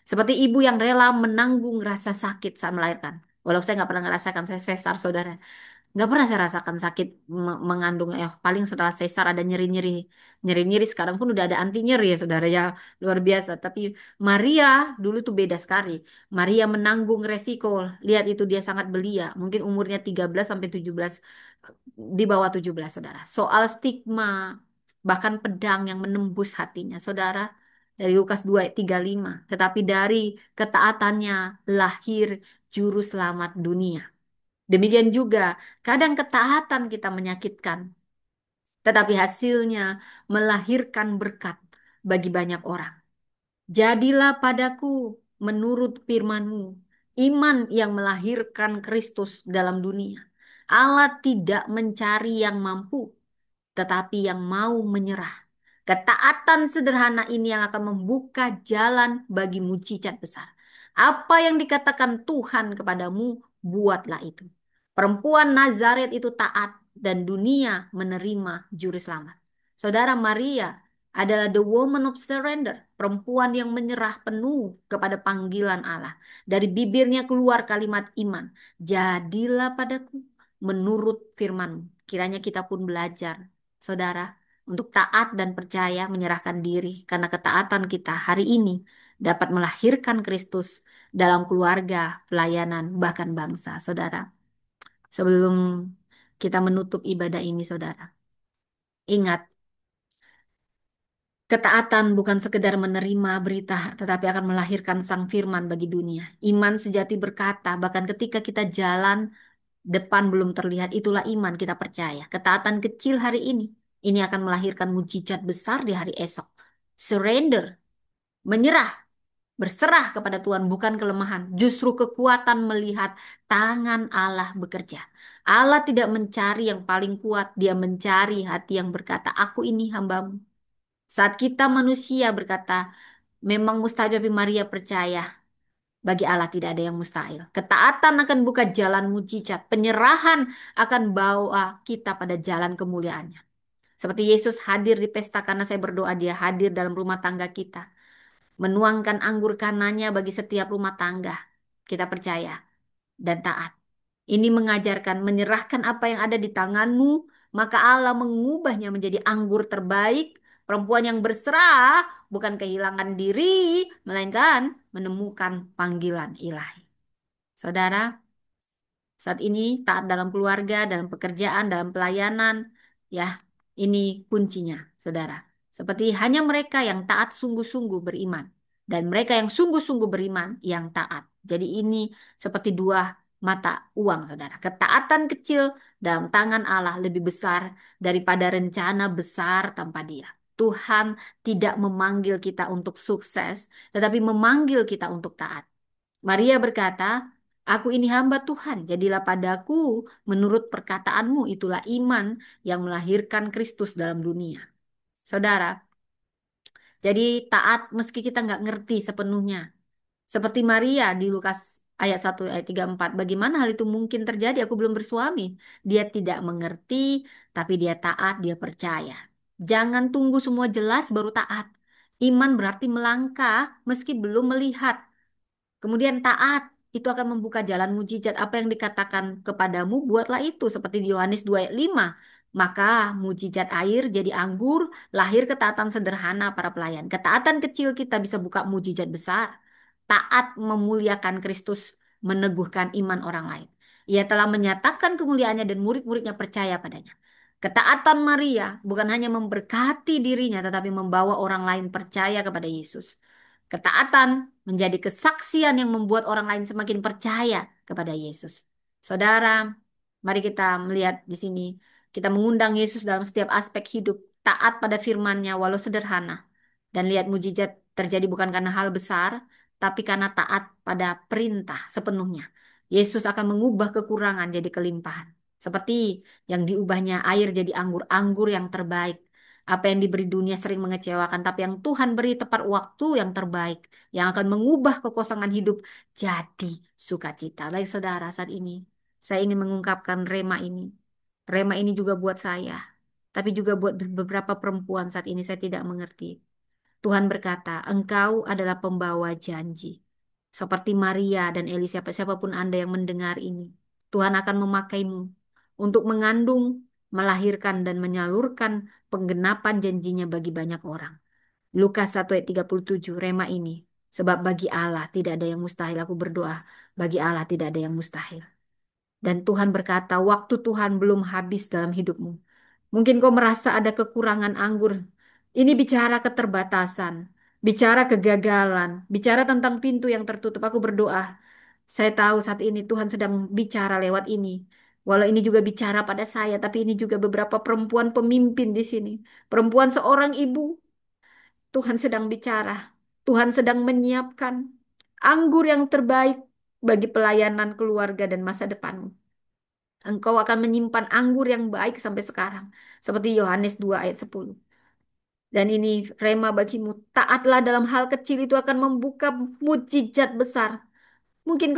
Seperti ibu yang rela menanggung rasa sakit saat melahirkan. Walau saya nggak pernah ngerasakan, saya sesar, saudara. Nggak pernah saya rasakan sakit mengandung. Paling setelah sesar ada nyeri-nyeri. Nyeri-nyeri sekarang pun udah ada anti nyeri ya, saudara. Ya, luar biasa. Tapi Maria dulu tuh beda sekali. Maria menanggung resiko. Lihat itu dia sangat belia. Mungkin umurnya 13 sampai 17, di bawah 17, saudara. Soal stigma, bahkan pedang yang menembus hatinya, saudara. Dari Lukas 2:35. Tetapi dari ketaatannya lahir juru selamat dunia. Demikian juga, kadang ketaatan kita menyakitkan, tetapi hasilnya melahirkan berkat bagi banyak orang. Jadilah padaku menurut firman-Mu, iman yang melahirkan Kristus dalam dunia. Allah tidak mencari yang mampu, tetapi yang mau menyerah. Ketaatan sederhana ini yang akan membuka jalan bagi mujizat besar. Apa yang dikatakan Tuhan kepadamu, buatlah itu. Perempuan Nazaret itu taat dan dunia menerima juru selamat. Saudara, Maria adalah the woman of surrender, perempuan yang menyerah penuh kepada panggilan Allah. Dari bibirnya keluar kalimat iman, jadilah padaku menurut firman. Kiranya kita pun belajar, saudara, untuk taat dan percaya menyerahkan diri, karena ketaatan kita hari ini dapat melahirkan Kristus dalam keluarga, pelayanan, bahkan bangsa. Saudara, sebelum kita menutup ibadah ini, saudara, ingat, ketaatan bukan sekedar menerima berita, tetapi akan melahirkan sang firman bagi dunia. Iman sejati berkata, bahkan ketika kita jalan depan belum terlihat, itulah iman, kita percaya. Ketaatan kecil hari ini akan melahirkan mujizat besar di hari esok. Surrender, menyerah, berserah kepada Tuhan bukan kelemahan, justru kekuatan melihat tangan Allah bekerja. Allah tidak mencari yang paling kuat, dia mencari hati yang berkata, aku ini hambamu. Saat kita manusia berkata, memang mustahil, tapi Maria percaya, bagi Allah tidak ada yang mustahil. Ketaatan akan buka jalan mujizat. Penyerahan akan bawa kita pada jalan kemuliaannya. Seperti Yesus hadir di pesta karena saya berdoa, dia hadir dalam rumah tangga kita. Menuangkan anggur kanannya bagi setiap rumah tangga. Kita percaya dan taat. Ini mengajarkan menyerahkan apa yang ada di tanganmu, maka Allah mengubahnya menjadi anggur terbaik. Perempuan yang berserah bukan kehilangan diri, melainkan menemukan panggilan ilahi. Saudara, saat ini taat dalam keluarga, dalam pekerjaan, dalam pelayanan, ya, ini kuncinya, saudara. Seperti hanya mereka yang taat sungguh-sungguh beriman, dan mereka yang sungguh-sungguh beriman yang taat. Jadi ini seperti dua mata uang, saudara. Ketaatan kecil dalam tangan Allah lebih besar daripada rencana besar tanpa Dia. Tuhan tidak memanggil kita untuk sukses, tetapi memanggil kita untuk taat. Maria berkata, aku ini hamba Tuhan, jadilah padaku menurut perkataanmu. Itulah iman yang melahirkan Kristus dalam dunia. Saudara, jadi taat meski kita nggak ngerti sepenuhnya. Seperti Maria di Lukas ayat 1 ayat 34. Bagaimana hal itu mungkin terjadi? Aku belum bersuami. Dia tidak mengerti, tapi dia taat, dia percaya. Jangan tunggu semua jelas baru taat. Iman berarti melangkah meski belum melihat. Kemudian taat itu akan membuka jalan mujizat. Apa yang dikatakan kepadamu, buatlah itu. Seperti di Yohanes 2 ayat 5. Maka mujizat air jadi anggur, lahir ketaatan sederhana para pelayan. Ketaatan kecil kita bisa buka mujizat besar. Taat memuliakan Kristus, meneguhkan iman orang lain. Ia telah menyatakan kemuliaannya dan murid-muridnya percaya padanya. Ketaatan Maria bukan hanya memberkati dirinya, tetapi membawa orang lain percaya kepada Yesus. Ketaatan menjadi kesaksian yang membuat orang lain semakin percaya kepada Yesus. Saudara, mari kita melihat di sini. Kita mengundang Yesus dalam setiap aspek hidup. Taat pada firman-Nya walau sederhana. Dan lihat mujizat terjadi bukan karena hal besar, tapi karena taat pada perintah sepenuhnya. Yesus akan mengubah kekurangan jadi kelimpahan. Seperti yang diubahnya air jadi anggur-anggur yang terbaik. Apa yang diberi dunia sering mengecewakan, tapi yang Tuhan beri tepat waktu yang terbaik, yang akan mengubah kekosongan hidup jadi sukacita. Baik saudara, saat ini saya ingin mengungkapkan rema ini. Rema ini juga buat saya, tapi juga buat beberapa perempuan saat ini saya tidak mengerti. Tuhan berkata, engkau adalah pembawa janji. Seperti Maria dan Elisa, siapapun Anda yang mendengar ini. Tuhan akan memakaimu untuk mengandung, melahirkan, dan menyalurkan penggenapan janjinya bagi banyak orang. Lukas 1 ayat 37, rema ini. Sebab bagi Allah tidak ada yang mustahil. Aku berdoa, bagi Allah tidak ada yang mustahil. Dan Tuhan berkata, waktu Tuhan belum habis dalam hidupmu. Mungkin kau merasa ada kekurangan anggur. Ini bicara keterbatasan, bicara kegagalan, bicara tentang pintu yang tertutup. Aku berdoa. Saya tahu saat ini Tuhan sedang bicara lewat ini. Walau ini juga bicara pada saya, tapi ini juga beberapa perempuan pemimpin di sini. Perempuan seorang ibu, Tuhan sedang bicara. Tuhan sedang menyiapkan anggur yang terbaik bagi pelayanan keluarga dan masa depanmu. Engkau akan menyimpan anggur yang baik sampai sekarang. Seperti Yohanes 2 ayat 10. Dan ini rema bagimu. Taatlah dalam hal kecil itu akan membuka mujizat besar. Mungkin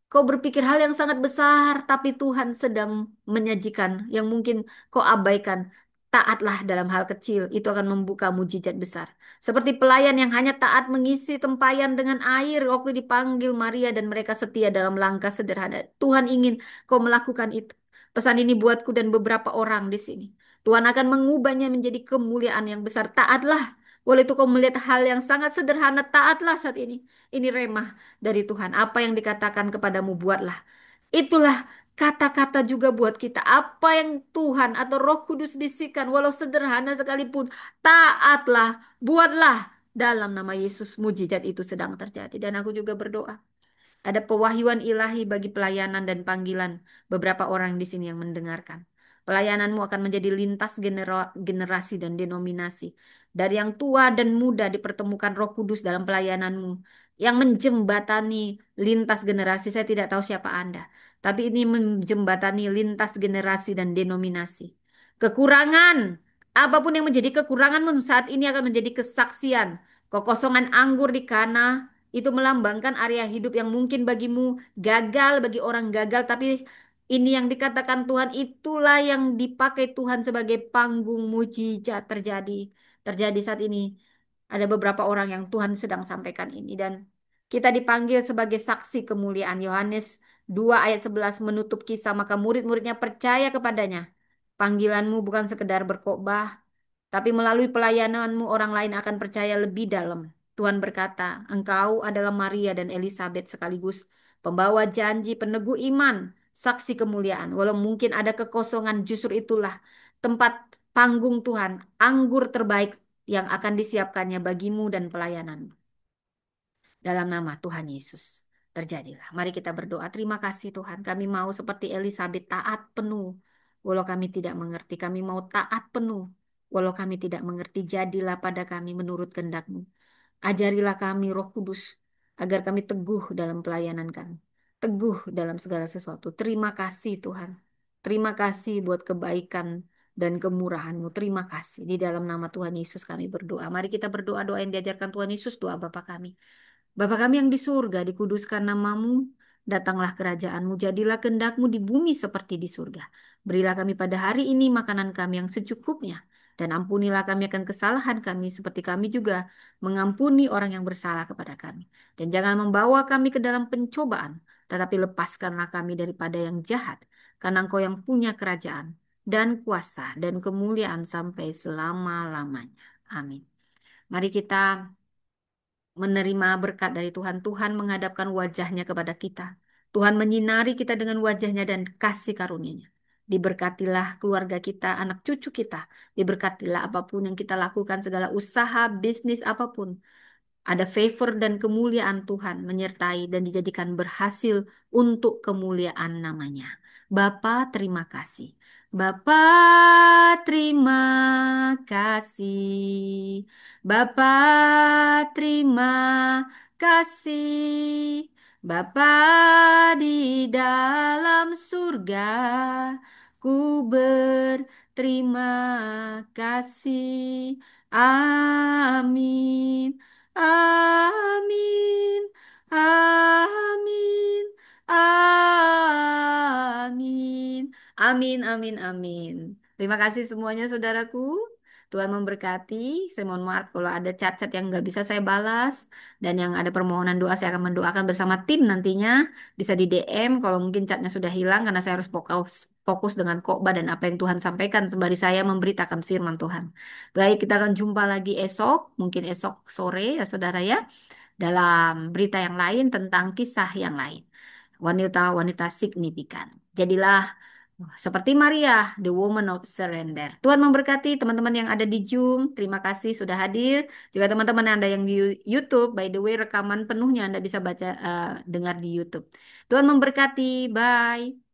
kau berpikir hal yang sangat besar, tapi Tuhan sedang menyajikan yang mungkin kau abaikan. Taatlah dalam hal kecil, itu akan membuka mujizat besar. Seperti pelayan yang hanya taat mengisi tempayan dengan air waktu dipanggil Maria dan mereka setia dalam langkah sederhana. Tuhan ingin kau melakukan itu. Pesan ini buatku dan beberapa orang di sini. Tuhan akan mengubahnya menjadi kemuliaan yang besar. Taatlah. Walau itu kau melihat hal yang sangat sederhana, taatlah saat ini. Ini remah dari Tuhan. Apa yang dikatakan kepadamu buatlah. Itulah kata-kata juga buat kita. Apa yang Tuhan atau Roh Kudus bisikan, walau sederhana sekalipun, taatlah, buatlah. Dalam nama Yesus, mujizat itu sedang terjadi. Dan aku juga berdoa. Ada pewahyuan ilahi bagi pelayanan dan panggilan beberapa orang di sini yang mendengarkan. Pelayananmu akan menjadi lintas generasi dan denominasi. Dari yang tua dan muda dipertemukan Roh Kudus dalam pelayananmu. Yang menjembatani lintas generasi. Saya tidak tahu siapa Anda. Tapi ini menjembatani lintas generasi dan denominasi. Kekurangan. Apapun yang menjadi kekuranganmu saat ini akan menjadi kesaksian. Kekosongan anggur di Kana itu melambangkan area hidup yang mungkin bagimu gagal, bagi orang gagal, tapi ini yang dikatakan Tuhan itulah yang dipakai Tuhan sebagai panggung mujizat terjadi. Terjadi saat ini. Ada beberapa orang yang Tuhan sedang sampaikan ini dan kita dipanggil sebagai saksi kemuliaan. Yohanes 2 ayat 11 menutup kisah maka murid-muridnya percaya kepadanya. Panggilanmu bukan sekedar berkhotbah, tapi melalui pelayananmu orang lain akan percaya lebih dalam. Tuhan berkata, engkau adalah Maria dan Elizabeth sekaligus pembawa janji, peneguh iman, saksi kemuliaan. Walau mungkin ada kekosongan, justru itulah tempat panggung Tuhan, anggur terbaik yang akan disiapkannya bagimu dan pelayananmu. Dalam nama Tuhan Yesus, terjadilah. Mari kita berdoa. Terima kasih Tuhan. Kami mau seperti Elizabeth taat penuh. Walau kami tidak mengerti, kami mau taat penuh. Walau kami tidak mengerti, jadilah pada kami menurut kehendak-Mu. Ajarilah kami Roh Kudus, agar kami teguh dalam pelayanan kami. Teguh dalam segala sesuatu. Terima kasih Tuhan. Terima kasih buat kebaikan dan kemurahan-Mu. Terima kasih. Di dalam nama Tuhan Yesus kami berdoa. Mari kita berdoa doa yang diajarkan Tuhan Yesus, doa Bapa kami. Bapa kami yang di surga, dikuduskan namamu, datanglah kerajaanmu, jadilah kehendakmu di bumi seperti di surga. Berilah kami pada hari ini makanan kami yang secukupnya, dan ampunilah kami akan kesalahan kami, seperti kami juga mengampuni orang yang bersalah kepada kami. Dan jangan membawa kami ke dalam pencobaan, tetapi lepaskanlah kami daripada yang jahat, karena Engkau yang punya kerajaan, dan kuasa, dan kemuliaan sampai selama-lamanya. Amin. Mari kita menerima berkat dari Tuhan. Tuhan menghadapkan wajahnya kepada kita. Tuhan menyinari kita dengan wajahnya dan kasih karunia-Nya. Diberkatilah keluarga kita, anak cucu kita. Diberkatilah apapun yang kita lakukan, segala usaha, bisnis apapun. Ada favor dan kemuliaan Tuhan menyertai dan dijadikan berhasil untuk kemuliaan namanya. Bapa terima kasih. Bapa terima kasih. Bapa terima kasih. Bapa di dalam surga, ku berterima kasih. Amin. Amin. Amin. Amin. Amin, amin, amin. Terima kasih semuanya, saudaraku. Tuhan memberkati. Saya mohon maaf kalau ada chat-chat yang nggak bisa saya balas. Dan yang ada permohonan doa, saya akan mendoakan bersama tim nantinya. Bisa di DM kalau mungkin chatnya sudah hilang karena saya harus fokus dengan khotbah dan apa yang Tuhan sampaikan sembari saya memberitakan firman Tuhan. Baik, kita akan jumpa lagi esok, mungkin esok sore ya saudara ya, dalam berita yang lain tentang kisah yang lain. Wanita-wanita signifikan. Jadilah seperti Maria, the woman of surrender. Tuhan memberkati teman-teman yang ada di Zoom. Terima kasih sudah hadir. Juga teman-teman yang ada yang di YouTube. By the way, rekaman penuhnya Anda bisa baca, dengar di YouTube. Tuhan memberkati. Bye.